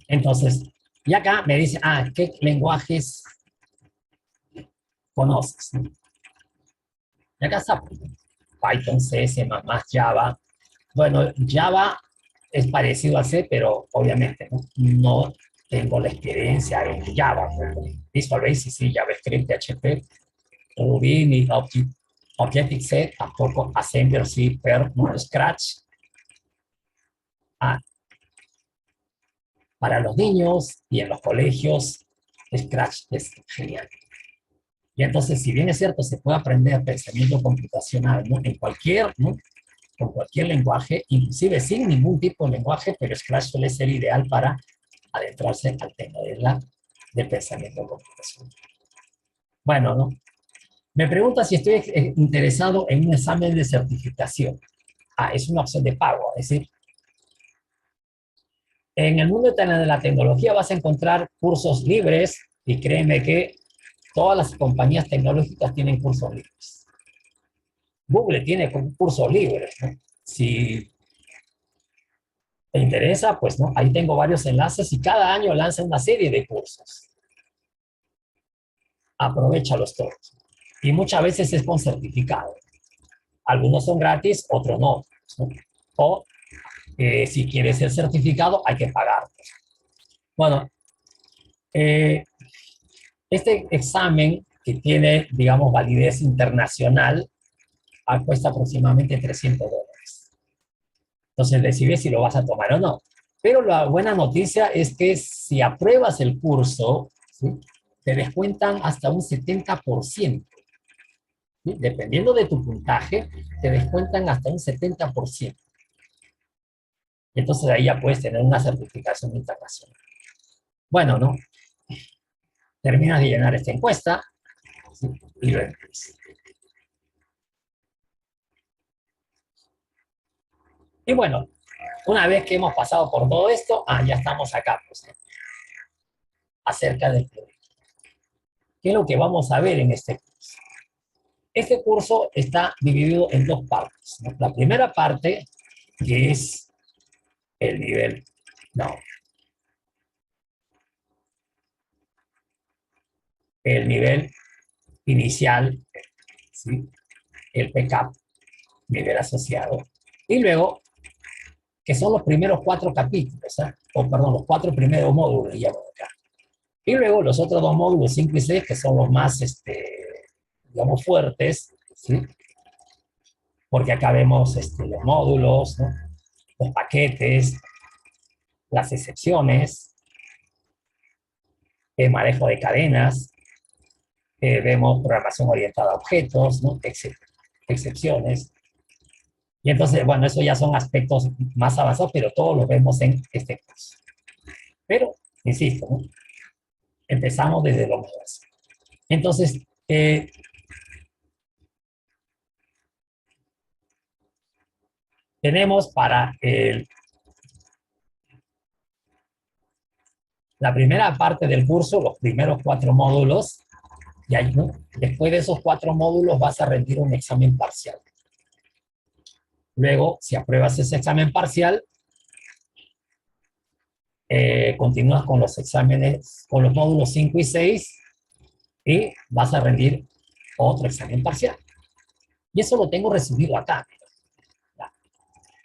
entonces, y acá me dice, ¿qué lenguajes conoces? Y acá está Python, C, C++, Java. Bueno, Java es parecido a C, pero obviamente no tengo la experiencia en Java. Visual Basic, sí, JavaScript, PHP, Ruby, ni Objective-C, tampoco, Assembler, sí, Perl, no, Scratch. Ah, para los niños y en los colegios, Scratch es genial. Y entonces, si bien es cierto, se puede aprender pensamiento computacional, ¿no?, en cualquier, ¿no?, con cualquier lenguaje, inclusive sin ningún tipo de lenguaje, pero Scratch suele ser ideal para adentrarse al tema del pensamiento computacional. Bueno, ¿no? Me pregunta si estoy interesado en un examen de certificación. Es una opción de pago, es decir, en el mundo de la tecnología vas a encontrar cursos libres y créeme que todas las compañías tecnológicas tienen cursos libres. Google tiene cursos libres, ¿no? Si te interesa, pues no, ahí tengo varios enlaces y cada año lanza una serie de cursos. Aprovéchalos todos. Y muchas veces es con certificado. Algunos son gratis, otros no, ¿no? O si quieres ser certificado, hay que pagar. Bueno, eh, este examen que tiene, digamos, validez internacional, cuesta aproximadamente $300. Entonces decides si lo vas a tomar o no. Pero la buena noticia es que si apruebas el curso, ¿sí?, te descuentan hasta un 70%. ¿Sí? Dependiendo de tu puntaje, te descuentan hasta un 70%. Entonces ahí ya puedes tener una certificación internacional. Bueno, ¿no? Terminas de llenar esta encuesta, ¿sí?, y lo envías. Y bueno, una vez que hemos pasado por todo esto, ya estamos acá, pues, acerca del proyecto. ¿Qué es lo que vamos a ver en este curso? Este curso está dividido en dos partes, ¿no? La primera parte, que es el nivel, no, el nivel inicial, ¿sí?, el PCAP, nivel asociado, y luego, que son los primeros 4 capítulos, o perdón, los 4 primeros módulos, digamos acá. Y luego los otros 2 módulos, 5 y 6, que son los más, digamos, fuertes, ¿sí?, porque acá vemos los módulos, ¿no?, los paquetes, las excepciones, el manejo de cadenas, vemos programación orientada a objetos, ¿no?, excepciones. Y entonces, bueno, eso ya son aspectos más avanzados, pero todos los vemos en este curso. Pero, insisto, ¿no?, empezamos desde lo más básico. Entonces, tenemos para la primera parte del curso, los primeros 4 módulos, y ahí, ¿no? Después de esos 4 módulos vas a rendir un examen parcial. Luego, si apruebas ese examen parcial, continúas con los exámenes, con los módulos 5 y 6, y vas a rendir otro examen parcial. Y eso lo tengo resumido acá.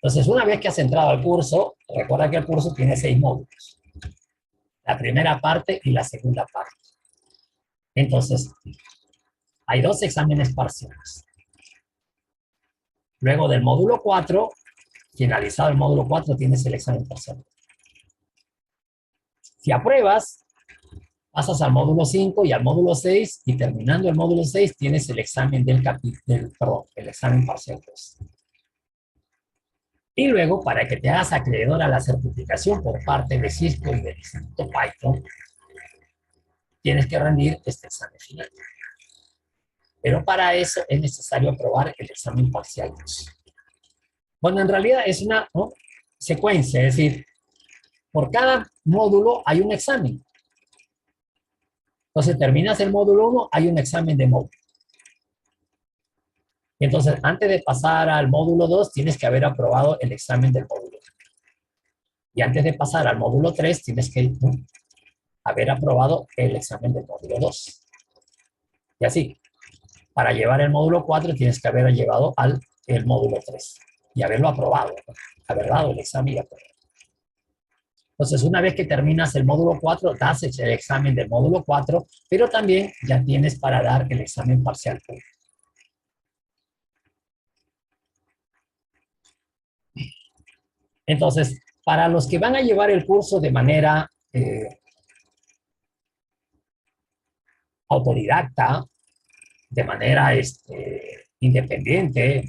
Entonces, una vez que has entrado al curso, recuerda que el curso tiene 6 módulos. La primera parte y la segunda parte. Entonces, hay 2 exámenes parciales. Luego del módulo 4, finalizado el módulo 4, tienes el examen parcial. Si apruebas, pasas al módulo 5 y al módulo 6, y terminando el módulo 6 tienes el examen el examen parcial 2. Y luego, para que te hagas acreedor a la certificación por parte de Cisco y del Instituto Python, tienes que rendir este examen final. Pero para eso es necesario aprobar el examen parcial 2. Bueno, en realidad es una, ¿no?, secuencia, es decir, por cada módulo hay un examen. Entonces, terminas el módulo 1, hay un examen de módulo. Y entonces, antes de pasar al módulo 2, tienes que haber aprobado el examen del módulo 1. Y antes de pasar al módulo 3, tienes que, ¿no?, haber aprobado el examen del módulo 2. Y así, para llevar el módulo 4, tienes que haber llevado el módulo 3 y haberlo aprobado, ¿no?, haber dado el examen y aprobado. Entonces, una vez que terminas el módulo 4, das el examen del módulo 4, pero también ya tienes para dar el examen parcial. Entonces, para los que van a llevar el curso de manera autodidacta, de manera independiente,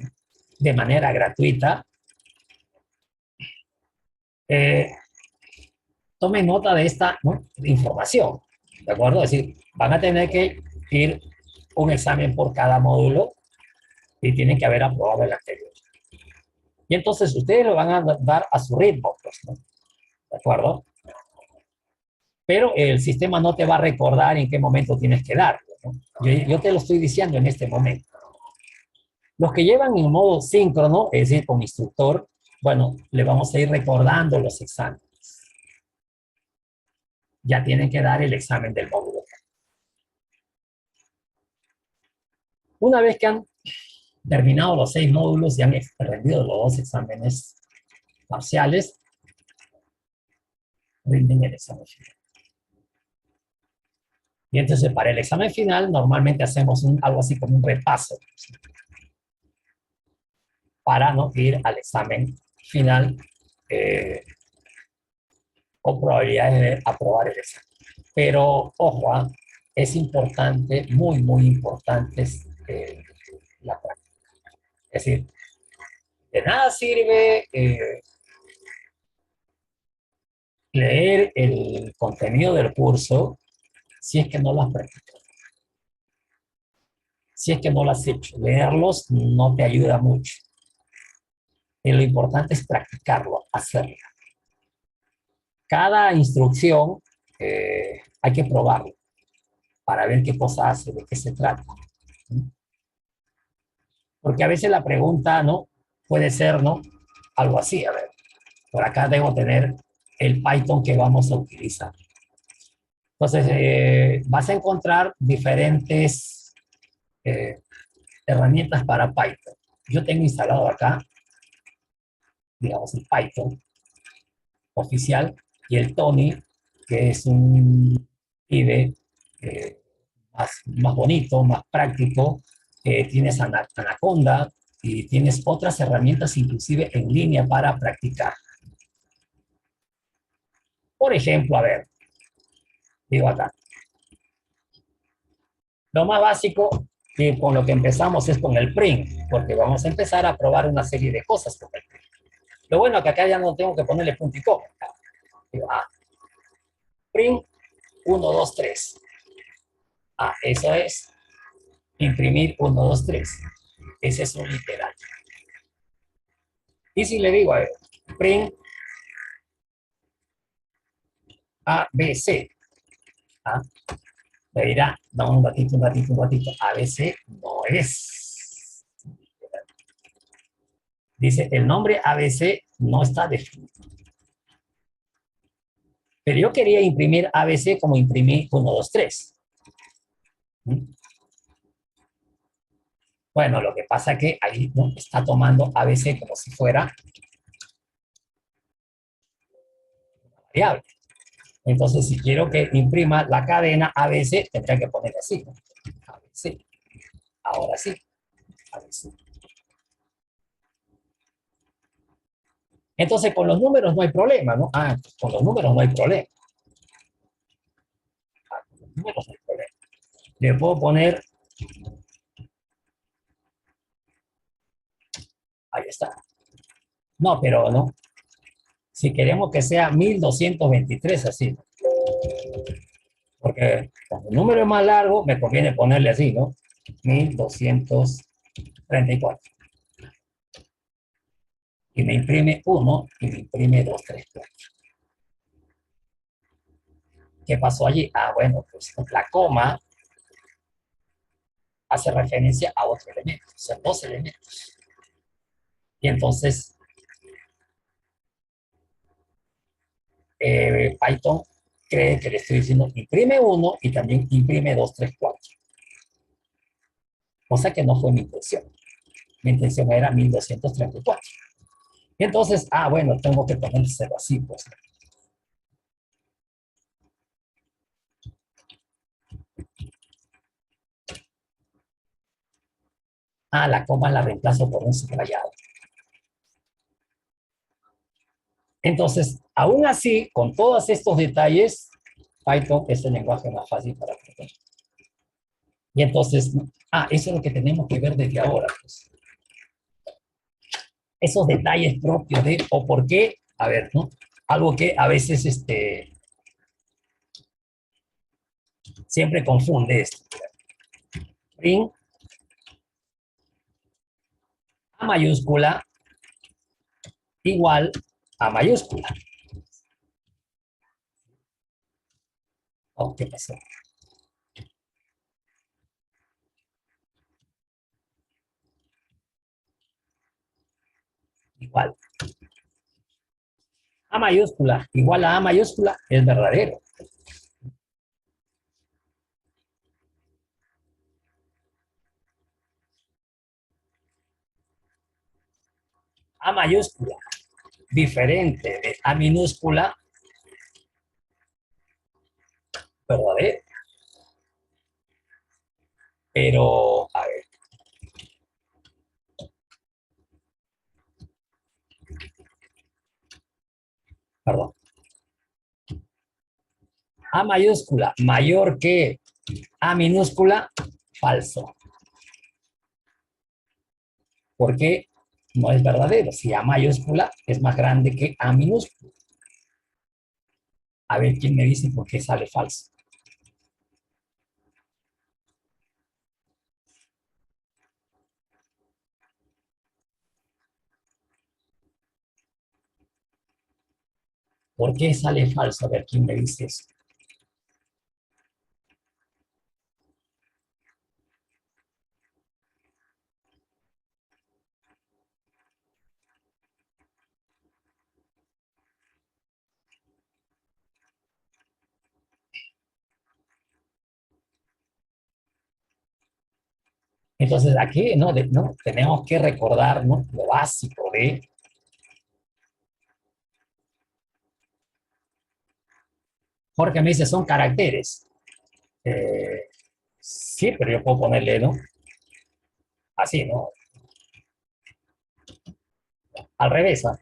de manera gratuita, eh, tomen nota de esta, ¿no?, información, ¿de acuerdo? Es decir, van a tener que ir un examen por cada módulo y tienen que haber aprobado el anterior. Y entonces ustedes lo van a dar a su ritmo, pues, ¿no? ¿De acuerdo? Pero el sistema no te va a recordar en qué momento tienes que darlo, ¿no? Yo te lo estoy diciendo en este momento. Los que llevan en modo síncrono, es decir, con instructor, bueno, le vamos a ir recordando los exámenes. Ya tienen que dar el examen del módulo. Una vez que han terminado los 6 módulos y han rendido los 2 exámenes parciales, rinden el examen final. Y entonces, para el examen final, normalmente hacemos algo así como un repaso para no ir al examen final con probabilidades de aprobar el examen. Pero, ojo, es importante, muy, muy importante la práctica. Es decir, de nada sirve leer el contenido del curso si es que no lo has practicado. Si es que no lo has hecho. Leerlos no te ayuda mucho. Y lo importante es practicarlo, hacerlo. Cada instrucción hay que probarlo para ver qué cosa hace, de qué se trata. Porque a veces la pregunta, ¿no?, puede ser, ¿no?, algo así. A ver, por acá debo tener el Python que vamos a utilizar. Entonces, vas a encontrar diferentes herramientas para Python. Yo tengo instalado acá, digamos, el Python oficial y el Tony, que es un IDE más bonito, más práctico. Tienes Anaconda y tienes otras herramientas inclusive en línea para practicar. Por ejemplo, a ver, digo acá, lo más básico que con lo que empezamos es con el print, porque vamos a empezar a probar una serie de cosas con el print. Lo bueno es que acá ya no tengo que ponerle punto y coma. Digo, print 1, 2, 3. Ah, eso es imprimir 1, 2, 3. Ese es un literal. Y si le digo, a ver, print A, B, C. ¿Ah? Me dirá, no, un ratito, un ratito, un ratito. A, B, C no es. Dice, el nombre ABC no está definido. Pero yo quería imprimir ABC como imprimí 1, 2, 3. Bueno, lo que pasa es que ahí, ¿no?, está tomando ABC como si fuera variable. Entonces, si quiero que imprima la cadena ABC, tendría que poner así, ¿no? ABC. Ahora sí, ABC. Entonces, con los números no hay problema, ¿no? Ah, con los números no hay problema. Ah, con los números no hay problema. Le puedo poner, ahí está. No, pero no. Si queremos que sea 1223, así, ¿no? Porque como el número es más largo, me conviene ponerle así, ¿no? 1234. Y me imprime 1 y me imprime 2, 3, 4. ¿Qué pasó allí? Ah, bueno, pues la coma hace referencia a otro elemento, son dos elementos. Y entonces Python cree que le estoy diciendo imprime 1 y también imprime 2, 3, 4. Cosa que no fue mi intención. Mi intención era 1234. Y entonces, ah, bueno, tengo que ponérselo así, pues. Ah, la coma la reemplazo por un subrayado. Entonces, aún así, con todos estos detalles, Python es el lenguaje más fácil para aprender. Y entonces, eso es lo que tenemos que ver desde ahora, pues. Esos detalles propios de, o por qué, a ver, ¿no? Algo que a veces siempre confunde esto. Print A mayúscula igual a mayúscula. Oh, ¿qué pasó? Igual. A mayúscula igual a mayúscula es verdadero. A mayúscula diferente de A minúscula verdadero. Pero, a ver, perdón. A mayúscula mayor que A minúscula, falso. Porque no es verdadero. Si A mayúscula es más grande que A minúscula. A ver quién me dice por qué sale falso. ¿Por qué sale falso? A ver quién me dice eso. Entonces aquí no tenemos que recordar, ¿no?, lo básico de... Jorge me dice, son caracteres. Eh, sí, pero yo puedo ponerle, ¿no? Así, ¿no? Al revés, ¿no?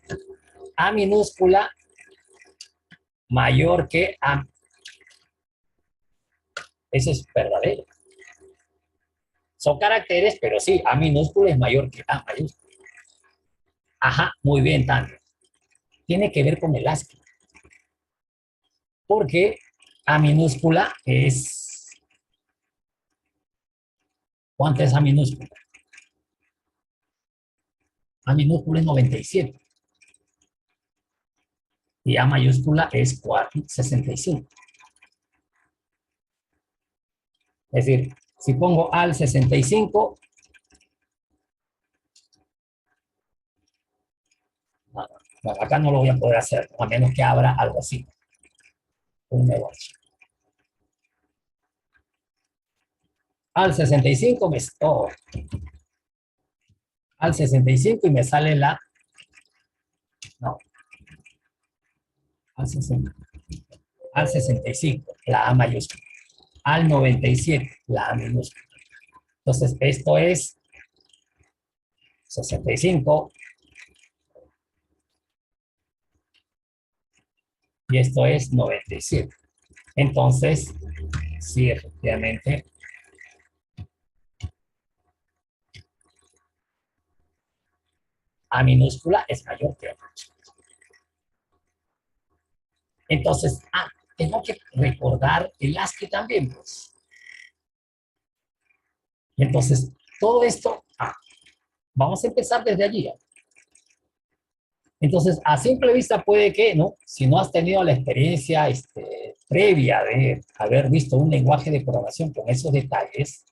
A minúscula mayor que A. Eso es verdadero. Son caracteres, pero sí, A minúscula es mayor que A mayúscula. Ajá, muy bien, Tania. Tiene que ver con el ASCII. Porque A minúscula es ¿Cuánto es A minúscula? A minúscula es 97 y A mayúscula es 65. Es decir, si pongo A al 65, bueno, acá no lo voy a poder hacer, a menos que abra algo así, un negocio. Al 65 al 65 y me sale la, no, al 60, al 65, la A mayúscula, al 97, la A minúscula. Entonces, esto es 65 y esto es 97. Entonces, sí, efectivamente, A minúscula es mayor que A mayúscula. Entonces, tengo que recordar el ASCII también, pues. Entonces, todo esto, vamos a empezar desde allí. Entonces, a simple vista puede que, ¿no? Si no has tenido la experiencia previa de haber visto un lenguaje de programación con esos detalles,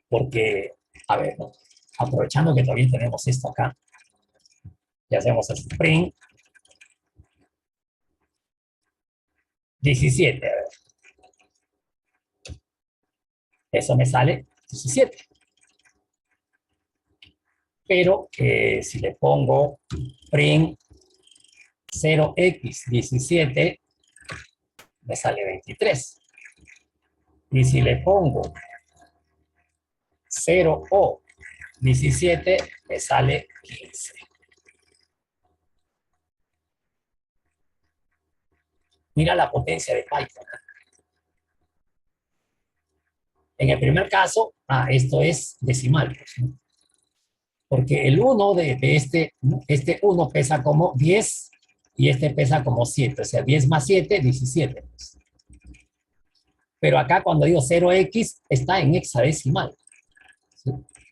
porque, a ver, ¿no? Aprovechando que todavía tenemos esto acá, y hacemos el print 17, a ver, eso me sale 17. Pero si le pongo print 0x17, me sale 23. Y si le pongo 0o17, me sale 15. Mira la potencia de Python. En el primer caso, esto es decimal, pues, ¿no? Porque el 1 de este 1 pesa como 10 y este pesa como 7, o sea, 10 más 7, 17. Pues. Pero acá cuando digo 0x está en hexadecimal. ¿Sí?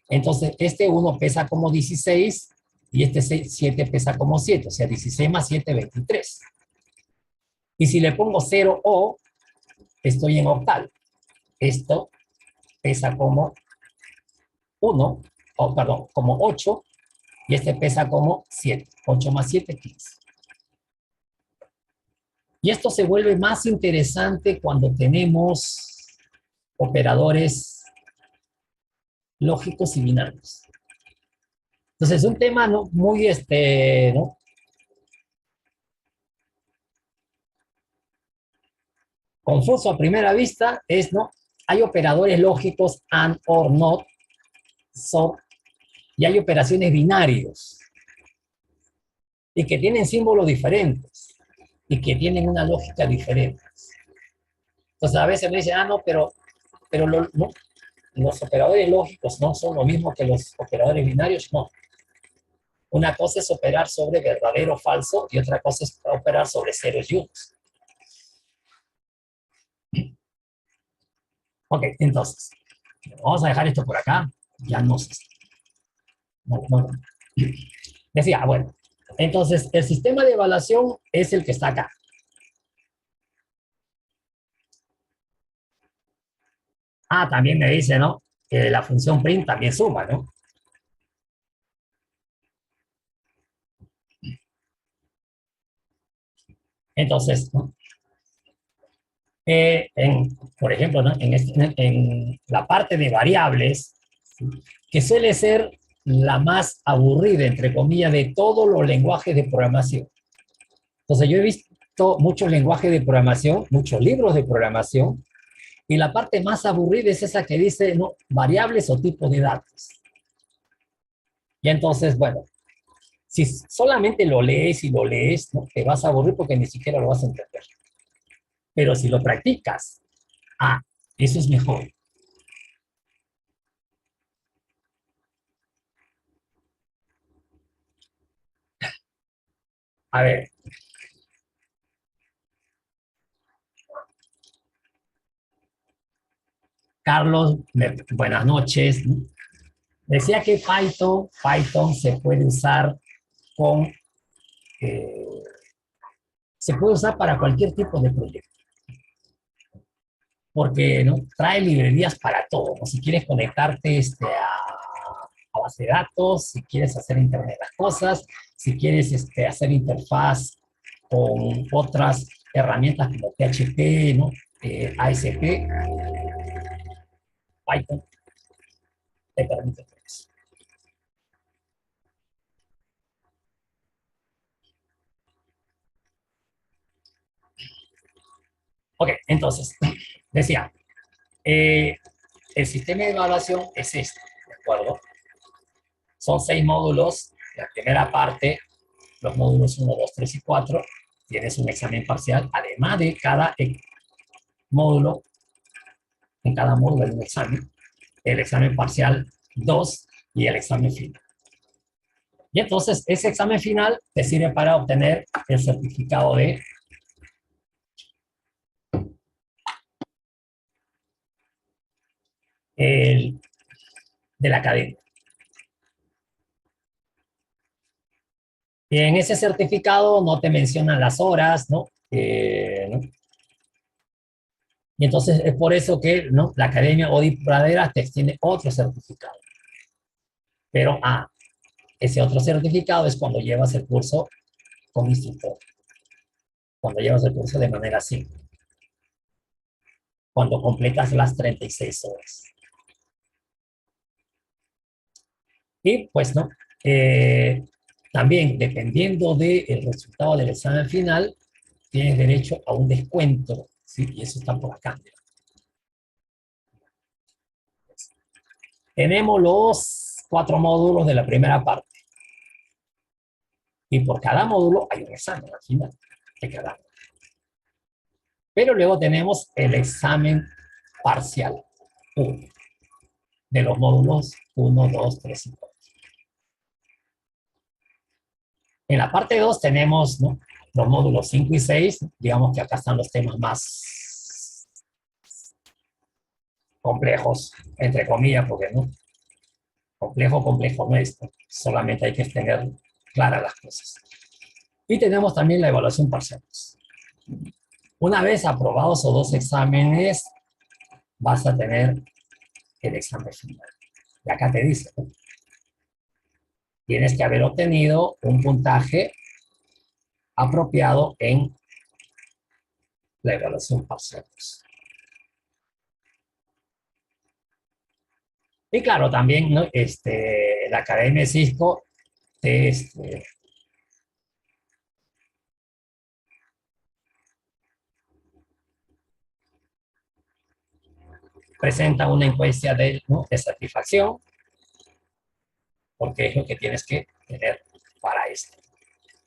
Entonces, este 1 pesa como 16 y este 7 pesa como 7, o sea, 16 más 7, 23. Y si le pongo 0o, estoy en octal. Esto pesa como 1, o perdón, como 8, y este pesa como 7. 8 más 7, 15. Y esto se vuelve más interesante cuando tenemos operadores lógicos y binarios. Entonces, un tema ¿no? muy ¿no? confuso a primera vista es, ¿no? Hay operadores lógicos and, or, not, so, y hay operaciones binarios y que tienen símbolos diferentes y que tienen una lógica diferente. Entonces, a veces me dicen, no, pero no, los operadores lógicos no son lo mismo que los operadores binarios, no. Una cosa es operar sobre verdadero o falso y otra cosa es operar sobre ceros y unos. Ok, entonces, vamos a dejar esto por acá. Ya no sé. No. Decía, bueno, entonces el sistema de evaluación es el que está acá. También me dice, ¿no? Que la función print también suma, ¿no? Entonces, ¿no? Por ejemplo, ¿no? en la parte de variables, que suele ser la más aburrida, entre comillas, de todos los lenguajes de programación. Entonces, yo he visto muchos lenguajes de programación, muchos libros de programación, y la parte más aburrida es esa que dice, ¿no? Variables o tipos de datos. Y entonces, bueno, si solamente lo lees y lo lees, ¿no? Te vas a aburrir porque ni siquiera lo vas a entender. Pero si lo practicas, ah, eso es mejor. A ver, Carlos, buenas noches. Decía que Python se puede usar con, eh, se puede usar para cualquier tipo de proyecto, porque ¿no? Trae librerías para todo, ¿no? Si quieres conectarte a base de datos, si quieres hacer Internet de las cosas, si quieres hacer interfaz con otras herramientas como PHP, ¿no? ASP, Python te permite hacer eso. Ok, entonces, decía, eh, el sistema de evaluación es este, ¿de acuerdo? Son 6 módulos. La primera parte, los módulos 1, 2, 3 y 4, tienes un examen parcial, además de cada módulo, en cada módulo hay un examen, el examen parcial 2 y el examen final. Y entonces ese examen final te sirve para obtener el certificado el, de la academia. Y en ese certificado no te mencionan las horas, ¿no? ¿No? Y entonces es por eso que ¿no? La Academia Odi Praderas te extiende otro certificado. Pero ese otro certificado es cuando llevas el curso con instructor, cuando llevas el curso de manera simple, cuando completas las 36 horas. Y pues no, también dependiendo del resultado del examen final, tienes derecho a un descuento, ¿sí? Y eso está por acá. Tenemos los 4 módulos de la primera parte. Y por cada módulo hay un examen al final de cada módulo. Pero luego tenemos el examen parcial 1 de los módulos 1, 2, 3 y 4. En la parte 2 tenemos ¿no? los módulos 5 y 6. Digamos que acá están los temas más complejos, entre comillas, porque no complejo no es, ¿no? Solamente hay que tener claras las cosas. Y tenemos también la evaluación parcial. Una vez aprobados esos 2 exámenes, vas a tener el examen final. Y acá te dice, ¿no? Tienes que haber obtenido un puntaje apropiado en la evaluación parcial. Y claro, también ¿no? La Academia de Cisco te, presenta una encuesta ¿no? de satisfacción, porque es lo que tienes que tener para esto.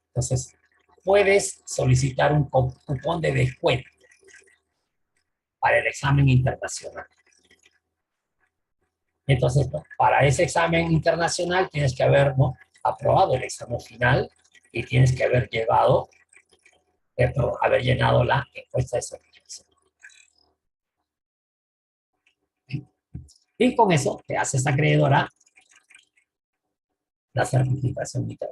Entonces, puedes solicitar un cupón de descuento para el examen internacional. Entonces, ¿no? Para ese examen internacional tienes que haber ¿no? aprobado el examen final y tienes que haber haber llenado la encuesta de satisfacción. Y con eso te haces acreedora la certificación